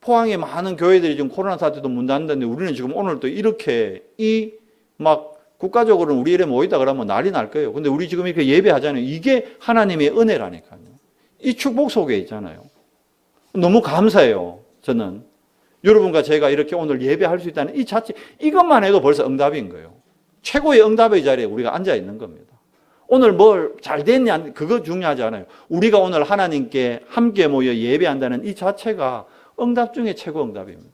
포항에 많은 교회들이 지금 코로나 사태도 문 닫는다는데 우리는 지금 오늘 또 이렇게 국가적으로는 우리 일에 모이다 그러면 난리 날 거예요. 근데 우리 지금 이렇게 예배하잖아요. 이게 하나님의 은혜라니까요. 이 축복 속에 있잖아요. 너무 감사해요. 저는 여러분과 제가 이렇게 오늘 예배할 수 있다는 이 자체, 이것만 해도 벌써 응답인 거예요. 최고의 응답의 자리에 우리가 앉아 있는 겁니다. 오늘 뭘 잘 됐냐, 그거 중요하지 않아요. 우리가 오늘 하나님께 함께 모여 예배한다는 이 자체가 응답 중에 최고 응답입니다.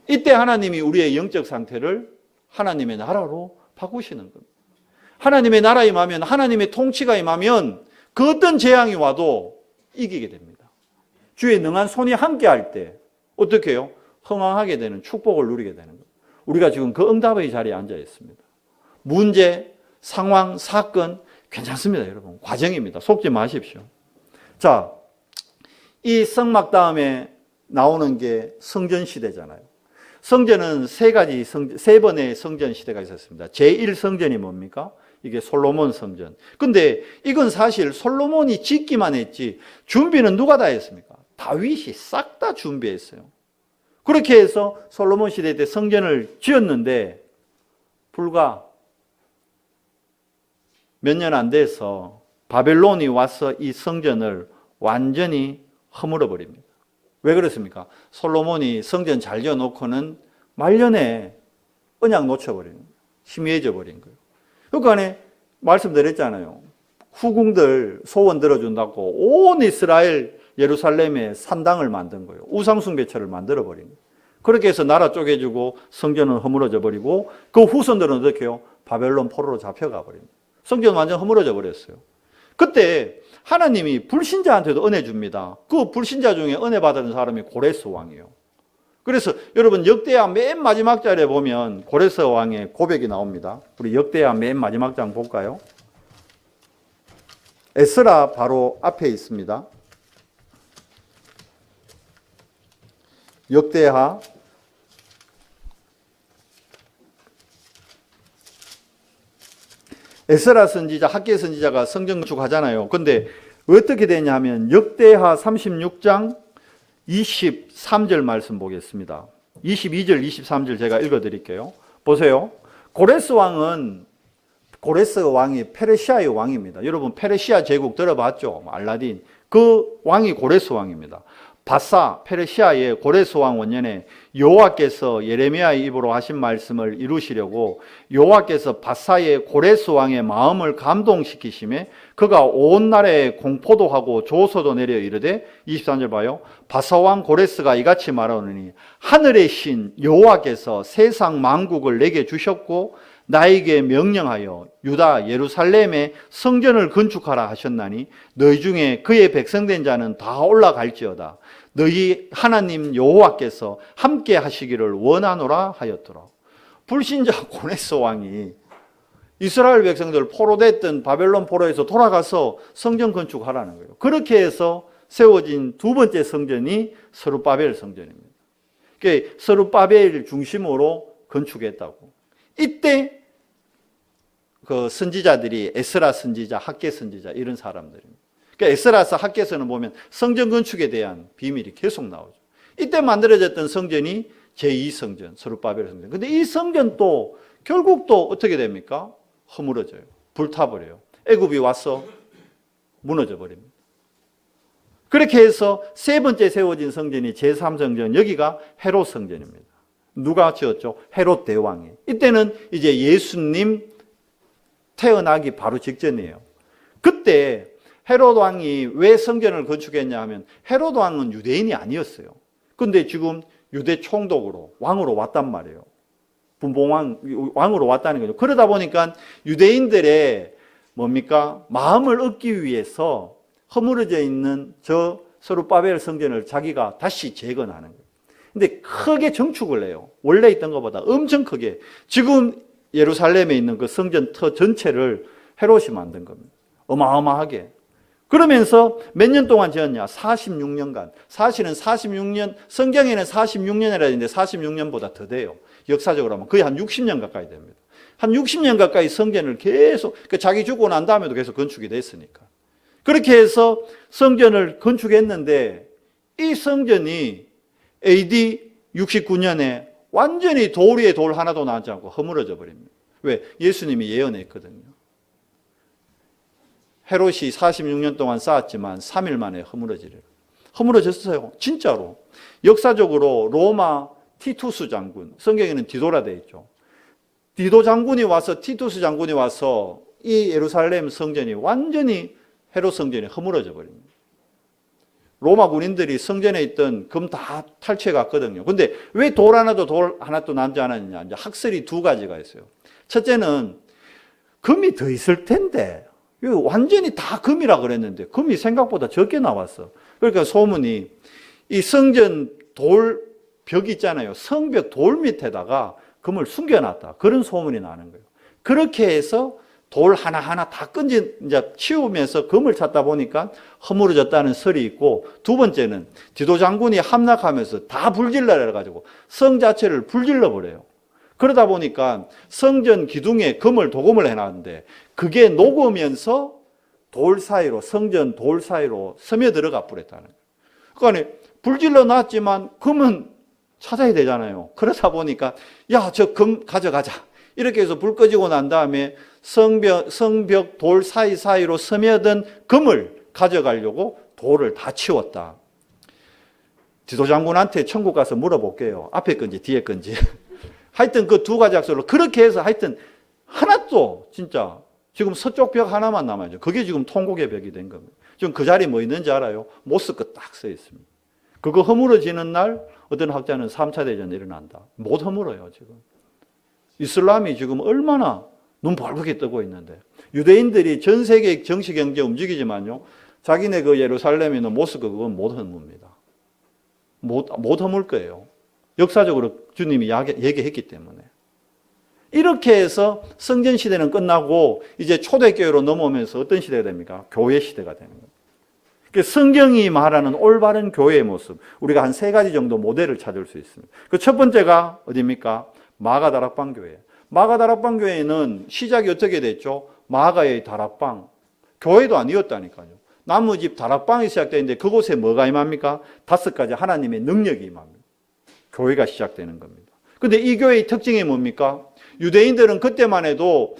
이때 하나님이 우리의 영적 상태를 하나님의 나라로 바꾸시는 겁니다. 하나님의 나라 임하면, 하나님의 통치가 임하면 그 어떤 재앙이 와도 이기게 됩니다. 주의 능한 손이 함께할 때 어떻게 해요? 흥황하게 되는 축복을 누리게 되는 거예요. 우리가 지금 그 응답의 자리에 앉아 있습니다. 문제, 상황, 사건 괜찮습니다, 여러분. 과정입니다. 속지 마십시오. 자, 이 성막 다음에 나오는 게 성전 시대잖아요. 성전은 세 번의 성전 시대가 있었습니다. 제1성전이 뭡니까? 이게 솔로몬 성전. 근데 이건 사실 솔로몬이 짓기만 했지 준비는 누가 다 했습니까? 다윗이 싹 다 준비했어요. 그렇게 해서 솔로몬 시대 때 성전을 지었는데 불과 몇 년 안 돼서 바벨론이 와서 이 성전을 완전히 허물어 버립니다. 왜 그렇습니까? 솔로몬이 성전 잘 지어놓고는 말년에 언약 놓쳐버린 거예요. 희미해져 버린 거예요. 그러니까 말씀드렸잖아요. 후궁들 소원 들어준다고 온 이스라엘 예루살렘에 산당을 만든 거예요. 우상숭배처를 만들어버린 거예요. 그렇게 해서 나라 쪼개지고 성전은 허물어져 버리고 그 후손들은 어떻게 해요? 바벨론 포로로 잡혀가 버립니다. 성전은 완전 허물어져 버렸어요. 그때 하나님이 불신자한테도 은혜 줍니다. 그 불신자 중에 은혜 받은 사람이 고레스 왕이에요. 그래서 여러분 역대하 맨 마지막 절에 보면 고레스 왕의 고백이 나옵니다. 우리 역대하 맨 마지막 장 볼까요? 에스라 바로 앞에 있습니다. 역대하 에스라 선지자, 학개 선지자가 성전 건축하잖아요. 근데 어떻게 되냐면 역대하 36장 23절 말씀 보겠습니다. 22절, 23절 제가 읽어드릴게요. 보세요. 고레스 왕이 페르시아의 왕입니다. 여러분 페르시아 제국 들어봤죠? 알라딘. 그 왕이 고레스 왕입니다. 바사, 페르시아의 고레스 왕 원년에 여호와께서 예레미야의 입으로 하신 말씀을 이루시려고 여호와께서 바사의 고레스 왕의 마음을 감동시키심에 그가 온 나라에 공포도 하고 조소도 내려 이르되 23절 봐요. 바사 왕 고레스가 이같이 말하노니 하늘의 신 여호와께서 세상 만국을 내게 주셨고 나에게 명령하여 유다 예루살렘에 성전을 건축하라 하셨나니 너희 중에 그의 백성된 자는 다 올라갈지어다. 너희 하나님 여호와께서 함께 하시기를 원하노라 하였더라. 불신자 고레스 왕이 이스라엘 백성들 포로됐던 바벨론 포로에서 돌아가서 성전 건축하라는 거예요. 그렇게 해서 세워진 두 번째 성전이 스룹바벨 성전입니다. 그러니까 스룹바벨 중심으로 건축했다고. 이때 그 선지자들이 에스라 선지자, 학개 선지자 이런 사람들입니다. 그러니까 에스라서 학개서는 보면 성전 건축에 대한 비밀이 계속 나오죠. 이때 만들어졌던 성전이 제2성전, 스룹바벨 성전. 근데 이 성전도 결국 또 어떻게 됩니까? 허물어져요. 불타버려요. 애굽이 와서 무너져 버립니다. 그렇게 해서 세 번째 세워진 성전이 제3성전, 여기가 헤롯 성전입니다. 누가 지었죠? 헤롯 대왕이. 이때는 이제 예수님 태어나기 바로 직전이에요. 그때 헤롯 왕이 왜 성전을 건축했냐 하면 헤롯 왕은 유대인이 아니었어요. 근데 지금 유대 총독으로 왕으로 왔단 말이에요. 분봉왕 왕으로 왔다는 거죠. 그러다 보니까 유대인들의 뭡니까? 마음을 얻기 위해서 허물어져 있는 저 스룹바벨 성전을 자기가 다시 재건하는 거예요. 근데 크게 정축을 해요. 원래 있던 것보다 엄청 크게. 지금 예루살렘에 있는 그 성전 터 전체를 헤롯이 만든 겁니다. 어마어마하게. 그러면서 몇 년 동안 지었냐? 46년간. 사실은 46년, 성경에는 46년이라 했는데 46년보다 더 돼요. 역사적으로 하면 거의 한 60년 가까이 됩니다. 한 60년 가까이 성전을 계속, 자기 죽고 난 다음에도 계속 건축이 됐으니까. 그렇게 해서 성전을 건축했는데 이 성전이 AD 69년에 완전히 돌 위에 돌 하나도 나지 않고 허물어져 버립니다. 왜? 예수님이 예언했거든요. 헤롯이 46년 동안 쌓았지만 3일 만에 허물어지래요. 허물어졌어요. 진짜로. 역사적으로 로마 티투스 장군, 성경에는 디도라 되어 있죠. 디도 장군이 와서, 티투스 장군이 와서 이 예루살렘 성전이 완전히 헤롯 성전이 허물어져 버립니다. 로마 군인들이 성전에 있던 금 다 탈취해 갔거든요. 근데 왜 돌 하나도 남지 않았느냐? 이제 학설이 두 가지가 있어요. 첫째는 금이 더 있을 텐데 이거 완전히 다 금이라 그랬는데 금이 생각보다 적게 나왔어. 그러니까 소문이 이 성전 돌 벽 있잖아요. 성벽 돌 밑에다가 금을 숨겨놨다. 그런 소문이 나는 거예요. 그렇게 해서 돌 하나하나 다 이제 치우면서 금을 찾다 보니까 허물어졌다는 설이 있고, 두 번째는 디도 장군이 함락하면서 다 불질러라 해가지고 성 자체를 불질러 버려요. 그러다 보니까 성전 기둥에 금을 도금을 해놨는데 그게 녹으면서 돌 사이로, 성전 돌 사이로 스며들어가 버렸다는 거예요. 그러니까 불질러 놨지만 금은 찾아야 되잖아요. 그러다 보니까 야, 저 금 가져가자. 이렇게 해서 불 꺼지고 난 다음에 성벽 돌 사이사이로 스며든 금을 가져가려고 돌을 다 치웠다. 지도장군한테 천국 가서 물어볼게요. 앞에 건지 뒤에 건지. 하여튼 그 두 가지 약속으로 그렇게 해서 하여튼 하나도 진짜 지금 서쪽 벽 하나만 남아있죠. 그게 지금 통곡의 벽이 된 겁니다. 지금 그 자리에 뭐 있는지 알아요? 모스크 딱 써 있습니다. 그거 허물어지는 날 어떤 학자는 3차 대전이 일어난다. 못 허물어요, 지금. 이슬람이 지금 얼마나 눈벌겋게 뜨고 있는데, 유대인들이 전 세계 정치 경제 움직이지만요, 자기네 그 예루살렘에 있는 모스크 그건 못 허뭅니다. 못 허물 거예요. 역사적으로 주님이 얘기했기 때문에. 이렇게 해서 성전 시대는 끝나고 이제 초대교회로 넘어오면서 어떤 시대가 됩니까? 교회 시대가 되는 겁니다. 성경이 말하는 올바른 교회의 모습, 우리가 한 3가지 정도 모델을 찾을 수 있습니다. 그 첫 번째가 어디입니까? 마가 다락방 교회. 마가 다락방 교회는 시작이 어떻게 됐죠? 마가의 다락방. 교회도 아니었다니까요. 나무집 다락방이 시작되는데 그곳에 뭐가 임합니까? 5가지 하나님의 능력이 임합니다. 교회가 시작되는 겁니다. 근데 이 교회의 특징이 뭡니까? 유대인들은 그때만 해도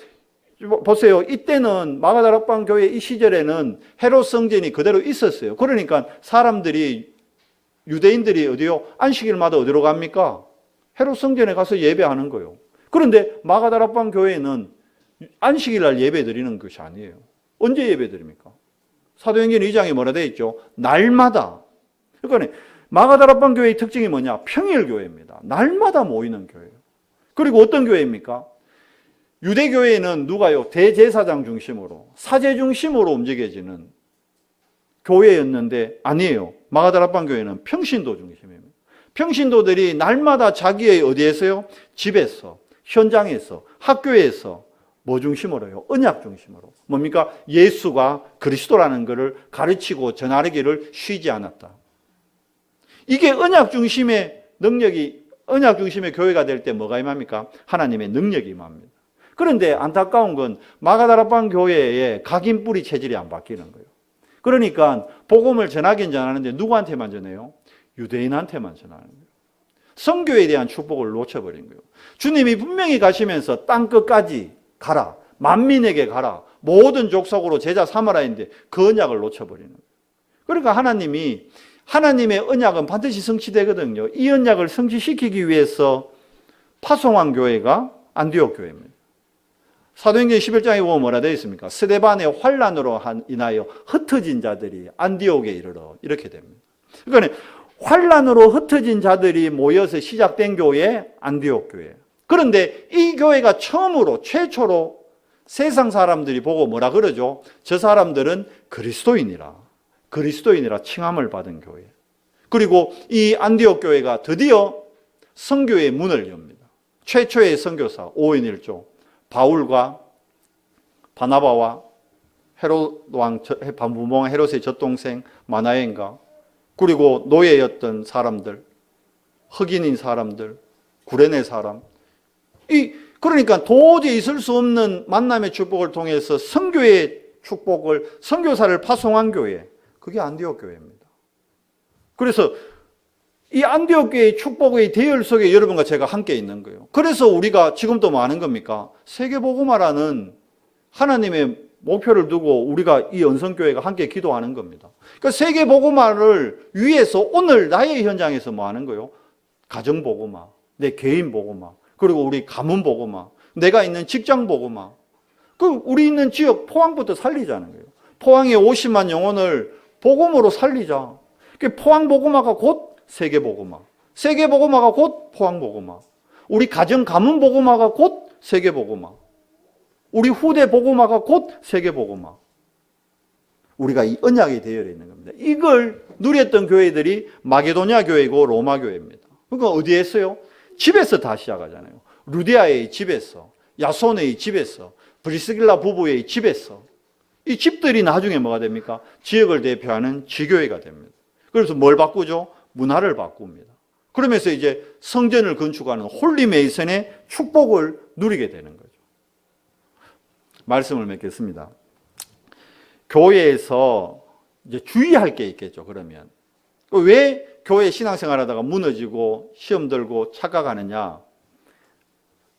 보세요. 이때는 마가 다락방 교회 이 시절에는 헤롯 성전이 그대로 있었어요. 그러니까 사람들이, 유대인들이 어디요? 안식일마다 어디로 갑니까? 헤롯 성전에 가서 예배하는 거예요. 그런데 마가 다락방 교회는 안식일 날 예배 드리는 것이 아니에요. 언제 예배 드립니까? 사도행전 2장에 뭐라 되어 있죠? 날마다. 그러니까 마가 다락방 교회의 특징이 뭐냐? 평일 교회입니다. 날마다 모이는 교회예요. 그리고 어떤 교회입니까? 유대교회는 누가요? 대제사장 중심으로, 사제 중심으로 움직여지는 교회였는데 아니에요. 마가 다락방 교회는 평신도 중심입니다. 평신도들이 날마다 자기의 어디에서요? 집에서, 현장에서, 학교에서 뭐 중심으로요? 언약 중심으로. 뭡니까? 예수가 그리스도라는 것을 가르치고 전하기를 쉬지 않았다. 이게 언약 중심의 능력이, 언약 중심의 교회가 될 때 뭐가 임합니까? 하나님의 능력이 임합니다. 그런데 안타까운 건 마가 다락방 교회의 각인 뿌리 체질이 안 바뀌는 거예요. 그러니까 복음을 전하긴 전하는데 누구한테만 전해요? 유대인한테만 전하는 거예요. 성교에 대한 축복을 놓쳐버린 거예요. 주님이 분명히 가시면서 땅 끝까지 가라, 만민에게 가라, 모든 족속으로 제자 삼아라 했는데 그 언약을 놓쳐버리는 거예요. 그러니까 하나님이, 하나님의 언약은 반드시 성취되거든요. 이 언약을 성취시키기 위해서 파송한 교회가 안디옥 교회입니다. 사도행전 11장에 보면 뭐라 되어 있습니까? 스데반의 환난으로 인하여 흩어진 자들이 안디옥에 이르러 이렇게 됩니다. 그러니까 환난으로 흩어진 자들이 모여서 시작된 교회 안디옥 교회. 그런데 이 교회가 처음으로 최초로 세상 사람들이 보고 뭐라 그러죠? 저 사람들은 그리스도인이라 칭함을 받은 교회. 그리고 이 안디옥 교회가 드디어 선교의 문을 엽니다. 최초의 선교사 5인 1조 바울과 바나바와 헤롯 왕, 반부모 헤롯의 젖동생 마나엔과 그리고 노예였던 사람들, 흑인인 사람들, 구레네 사람. 그러니까 도저히 있을 수 없는 만남의 축복을 통해서 선교의 축복을, 선교사를 파송한 교회. 그게 안디옥 교회입니다. 그래서 이 안디옥 교회의 축복의 대열 속에 여러분과 제가 함께 있는 거예요. 그래서 우리가 지금도 뭐 하는 겁니까? 세계복음화라는 하나님의 목표를 두고 우리가 이 언성교회가 함께 기도하는 겁니다. 그러니까 세계복음화를 위해서 오늘 나의 현장에서 뭐 하는 거예요? 가정복음화, 내 개인복음화, 그리고 우리 가문복음화, 내가 있는 직장복음화. 우리 있는 지역 포항부터 살리자는 거예요. 포항의 50만 영혼을 복음으로 살리자. 포항복음화가 곧 세계복음화, 세계복음화가 곧 포항복음화, 우리 가정 가문복음화가 곧 세계복음화. 우리 후대 복음화가 곧 세계 복음화. 우리가 이 언약이 되어 있는 겁니다. 이걸 누렸던 교회들이 마게도냐 교회이고 로마 교회입니다. 그러니까 어디에 했어요? 집에서 다 시작하잖아요. 루디아의 집에서, 야손의 집에서, 브리스길라 부부의 집에서. 이 집들이 나중에 뭐가 됩니까? 지역을 대표하는 지교회가 됩니다. 그래서 뭘 바꾸죠? 문화를 바꿉니다. 그러면서 이제 성전을 건축하는 홀리메이슨의 축복을 누리게 되는 거죠. 말씀을 맺겠습니다. 교회에서 이제 주의할 게 있겠죠, 그러면. 왜 교회 신앙생활 하다가 무너지고 시험 들고 착각하느냐?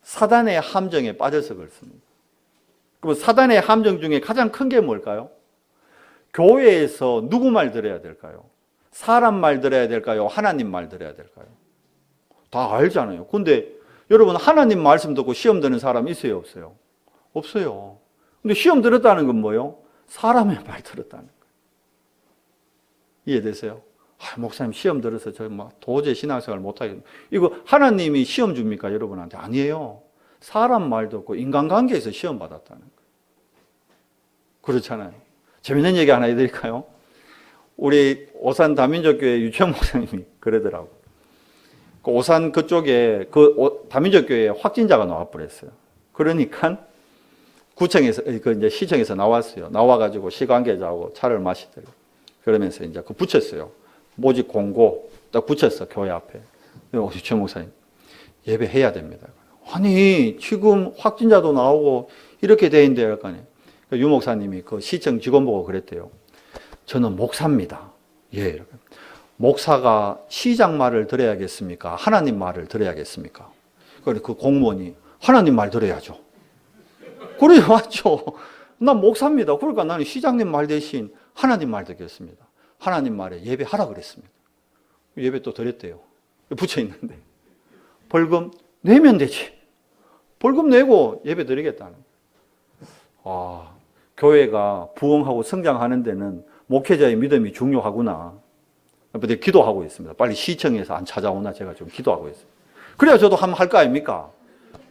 사단의 함정에 빠져서 그렇습니다. 그럼 사단의 함정 중에 가장 큰 게 뭘까요? 교회에서 누구 말 들어야 될까요? 사람 말 들어야 될까요? 하나님 말 들어야 될까요? 다 알잖아요. 근데 여러분, 하나님 말씀 듣고 시험 드는 사람 있어요, 없어요? 없어요. 근데 시험 들었다는 건 뭐예요? 사람의 말 들었다는 거예요. 이해되세요? 목사님 시험 들어서 저 도저히 신앙생활 못하겠네. 이거 하나님이 시험 줍니까, 여러분한테? 아니에요. 사람 말 듣고 인간관계에서 시험 받았다는 거예요. 그렇잖아요. 재밌는 얘기 하나 해드릴까요? 우리 오산 다민족교회 유치원 목사님이 그러더라고. 그 오산 그쪽에 다민족교회에 확진자가 나와버렸어요. 그러니까 구청에서, 이제 시청에서 나왔어요. 나와가지고 시관계자하고 차를 마시더라고요. 그러면서 이제 붙였어요. 모집 공고 딱 붙였어, 교회 앞에. 유치원 목사님, 예배해야 됩니다. 아니, 지금 확진자도 나오고 이렇게 돼 있는데, 약간 유 목사님이 그 시청 직원 보고 그랬대요. 저는 목사입니다. 예, 이렇게. 목사가 시장 말을 들어야겠습니까? 하나님 말을 들어야겠습니까? 그래서 그 공무원이 하나님 말 들어야죠. 그래, 맞죠. 난 목사입니다. 그러니까 나는 시장님 말 대신 하나님 말 듣겠습니다. 하나님 말에 예배하라 그랬습니다. 예배 또 드렸대요. 붙여 있는데. 벌금 내면 되지. 벌금 내고 예배 드리겠다는. 교회가 부흥하고 성장하는 데는 목회자의 믿음이 중요하구나. 근데 기도하고 있습니다. 빨리 시청에서 안 찾아오나 제가 좀 기도하고 있어요. 그래야 저도 한번 할 거 아닙니까?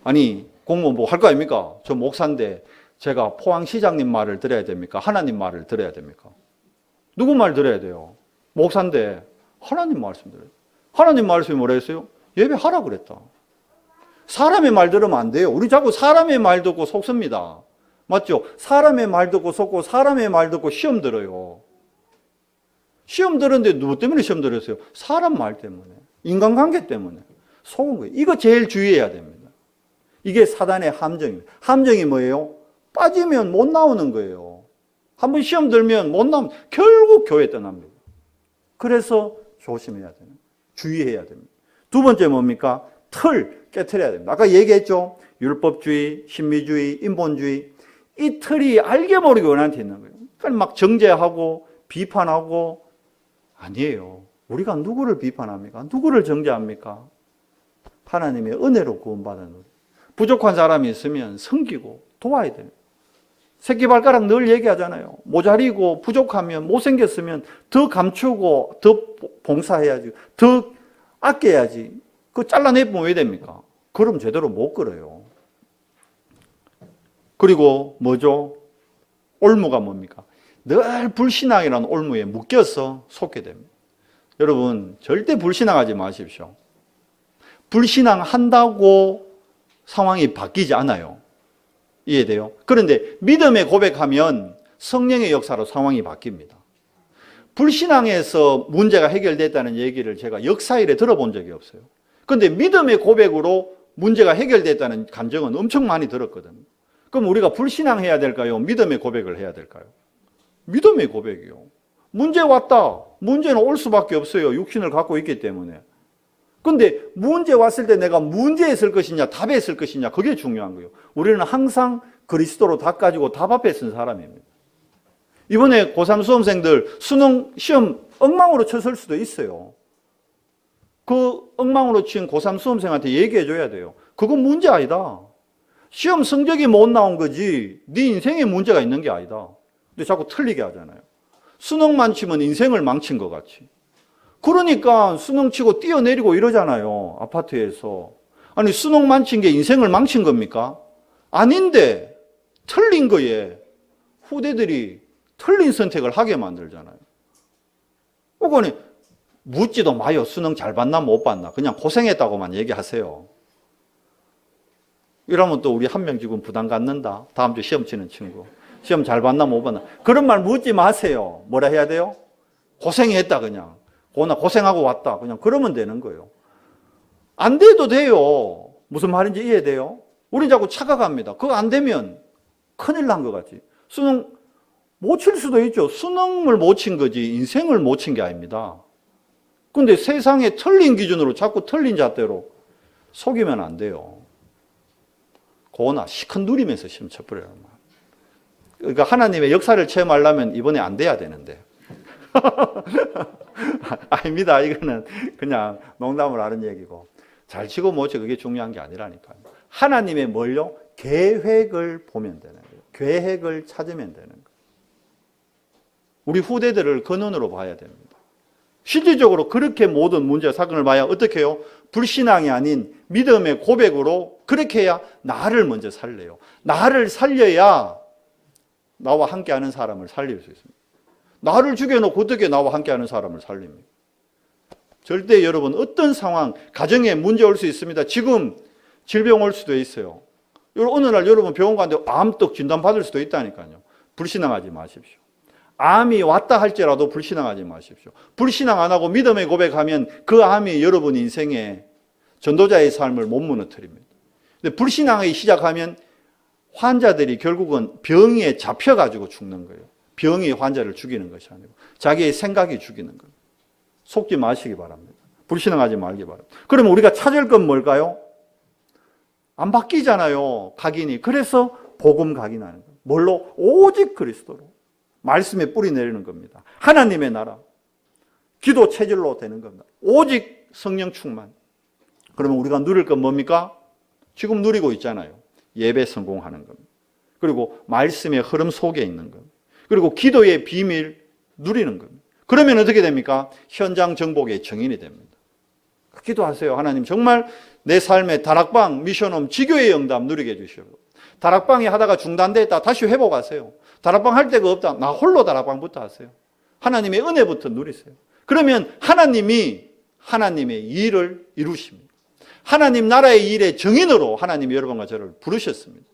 아니, 공무원 보고 할 거 아닙니까? 저 목사인데 제가 포항시장님 말을 들어야 됩니까? 하나님 말을 들어야 됩니까? 누구 말 들어야 돼요? 목사인데 하나님 말씀 들어야 돼요. 하나님 말씀이 뭐라 했어요? 예배하라 그랬다. 사람의 말 들으면 안 돼요. 우리 자꾸 사람의 말 듣고 속습니다. 맞죠? 사람의 말 듣고 속고 사람의 말 듣고 시험 들어요. 시험 들었는데 누구 때문에 시험 들었어요? 사람 말 때문에. 인간관계 때문에. 속은 거예요. 이거 제일 주의해야 됩니다. 이게 사단의 함정입니다. 함정이 뭐예요? 빠지면 못 나오는 거예요. 한번 시험 들면 못 나오면 결국 교회 떠납니다. 그래서 조심해야 돼요. 주의해야 됩니다. 두 번째 뭡니까? 틀 깨트려야 됩니다. 아까 얘기했죠? 율법주의, 신비주의, 인본주의. 이 틀이 알게 모르게 원한테 있는 거예요. 그러니까 막 정죄하고 비판하고 아니에요. 우리가 누구를 비판합니까? 누구를 정죄합니까? 하나님의 은혜로 구원받은 우리. 부족한 사람이 있으면 섬기고 도와야 돼요. 새끼발가락 늘 얘기하잖아요. 모자리고 부족하면 못생겼으면 더 감추고 더 봉사해야지. 더 아껴야지. 그거 잘라내면 왜 됩니까? 그럼 제대로 못 걸어요. 그리고 뭐죠? 올무가 뭡니까? 늘 불신앙이라는 올무에 묶여서 속게 됩니다. 여러분, 절대 불신앙하지 마십시오. 불신앙한다고 상황이 바뀌지 않아요. 이해돼요? 그런데 믿음의 고백하면 성령의 역사로 상황이 바뀝니다. 불신앙에서 문제가 해결됐다는 얘기를 제가 역사일에 들어본 적이 없어요. 그런데 믿음의 고백으로 문제가 해결됐다는 감정은 엄청 많이 들었거든요. 그럼 우리가 불신앙해야 될까요? 믿음의 고백을 해야 될까요? 믿음의 고백이요. 문제 왔다. 문제는 올 수밖에 없어요. 육신을 갖고 있기 때문에. 근데 문제 왔을 때 내가 문제에 쓸 것이냐 답에 쓸 것이냐 그게 중요한 거예요. 우리는 항상 그리스도로 답 가지고 답 앞에 쓴 사람입니다. 이번에 고3 수험생들 수능 시험 엉망으로 쳤을 수도 있어요. 그 엉망으로 친 고3 수험생한테 얘기해 줘야 돼요. 그건 문제 아니다. 시험 성적이 못 나온 거지 네 인생에 문제가 있는 게 아니다. 근데 자꾸 틀리게 하잖아요. 수능만 치면 인생을 망친 것 같이. 그러니까 수능 치고 뛰어내리고 이러잖아요. 아파트에서. 아니 수능만 친 게 인생을 망친 겁니까? 아닌데 틀린 거에 후대들이 틀린 선택을 하게 만들잖아요. 그거는 묻지도 마요. 수능 잘 봤나 못 봤나. 그냥 고생했다고만 얘기하세요. 이러면 또 우리 한 명 지금 부담 갖는다. 다음 주 시험 치는 친구. 시험 잘 봤나 못 봤나. 그런 말 묻지 마세요. 뭐라 해야 돼요? 고생했다 그냥. 고생하고 왔다. 그냥 그러면 되는 거예요. 안 돼도 돼요. 무슨 말인지 이해돼요? 우리 자꾸 착각합니다. 그거 안 되면 큰일 난 것 같지. 수능 못 칠 수도 있죠. 수능을 못 친 거지 인생을 못 친 게 아닙니다. 근데 세상에 틀린 기준으로 자꾸 틀린 잣대로 속이면 안 돼요. 고나 시큰 누리면서 시험 쳐버려요. 그러니까 하나님의 역사를 체험하려면 이번에 안 돼야 되는데. 아닙니다. 이거는 그냥 농담을 하는 얘기고. 잘 치고 못 치고 그게 중요한 게 아니라니까요. 하나님의 뭘요? 계획을 보면 되는 거예요. 계획을 찾으면 되는 거예요. 우리 후대들을 그 눈으로 봐야 됩니다. 실질적으로 그렇게 모든 문제 사건을 봐야 어떻게 해요? 불신앙이 아닌 믿음의 고백으로 그렇게 해야 나를 먼저 살려요. 나를 살려야 나와 함께하는 사람을 살릴 수 있습니다. 나를 죽여놓고 어떻게 나와 함께하는 사람을 살립니까? 절대 여러분 어떤 상황, 가정에 문제 올 수 있습니다. 지금 질병 올 수도 있어요. 어느 날 여러분 병원 가는데 암떡 진단 받을 수도 있다니까요. 불신앙하지 마십시오. 암이 왔다 할지라도 불신앙하지 마십시오. 불신앙 안 하고 믿음의 고백하면 그 암이 여러분 인생에 전도자의 삶을 못 무너뜨립니다. 근데 불신앙이 시작하면 환자들이 결국은 병에 잡혀가지고 죽는 거예요. 병이 환자를 죽이는 것이 아니고 자기의 생각이 죽이는 거예요. 속지 마시기 바랍니다. 불신앙하지 말기 바랍니다. 그러면 우리가 찾을 건 뭘까요? 안 바뀌잖아요. 각인이. 그래서 복음 각인하는 거예요. 뭘로? 오직 그리스도로. 말씀에 뿌리 내리는 겁니다. 하나님의 나라. 기도 체질로 되는 겁니다. 오직 성령 충만. 그러면 우리가 누릴 건 뭡니까? 지금 누리고 있잖아요. 예배 성공하는 겁니다. 그리고 말씀의 흐름 속에 있는 겁니다. 그리고 기도의 비밀 누리는 겁니다. 그러면 어떻게 됩니까? 현장 정복의 증인이 됩니다. 기도하세요. 하나님 정말 내 삶의 다락방, 미션홈, 지교의 응답 누리게 해주시오. 다락방이 하다가 중단됐다 다시 회복하세요. 다락방 할 데가 없다. 나 홀로 다락방부터 하세요. 하나님의 은혜부터 누리세요. 그러면 하나님이 하나님의 일을 이루십니다. 하나님 나라의 일의 증인으로 하나님이 여러분과 저를 부르셨습니다.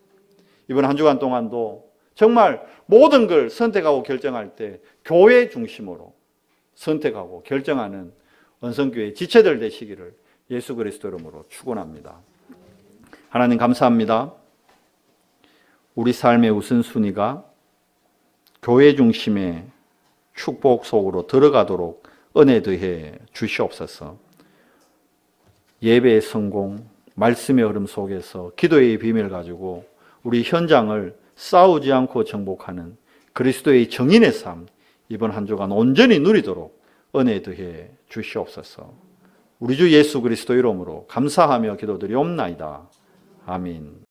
이번 한 주간 동안도 정말 모든 걸 선택하고 결정할 때 교회 중심으로 선택하고 결정하는 원성교회 지체들 되시기를 예수 그리스도 이름으로 축원합니다. 하나님 감사합니다. 우리 삶의 우선순위가 교회 중심의 축복 속으로 들어가도록 은혜 더해 주시옵소서. 예배의 성공, 말씀의 흐름 속에서 기도의 비밀 가지고 우리 현장을 싸우지 않고 정복하는 그리스도의 정인의 삶, 이번 한 주간 온전히 누리도록 은혜 더해 주시옵소서. 우리 주 예수 그리스도 이름으로 감사하며 기도드리옵나이다. 아멘.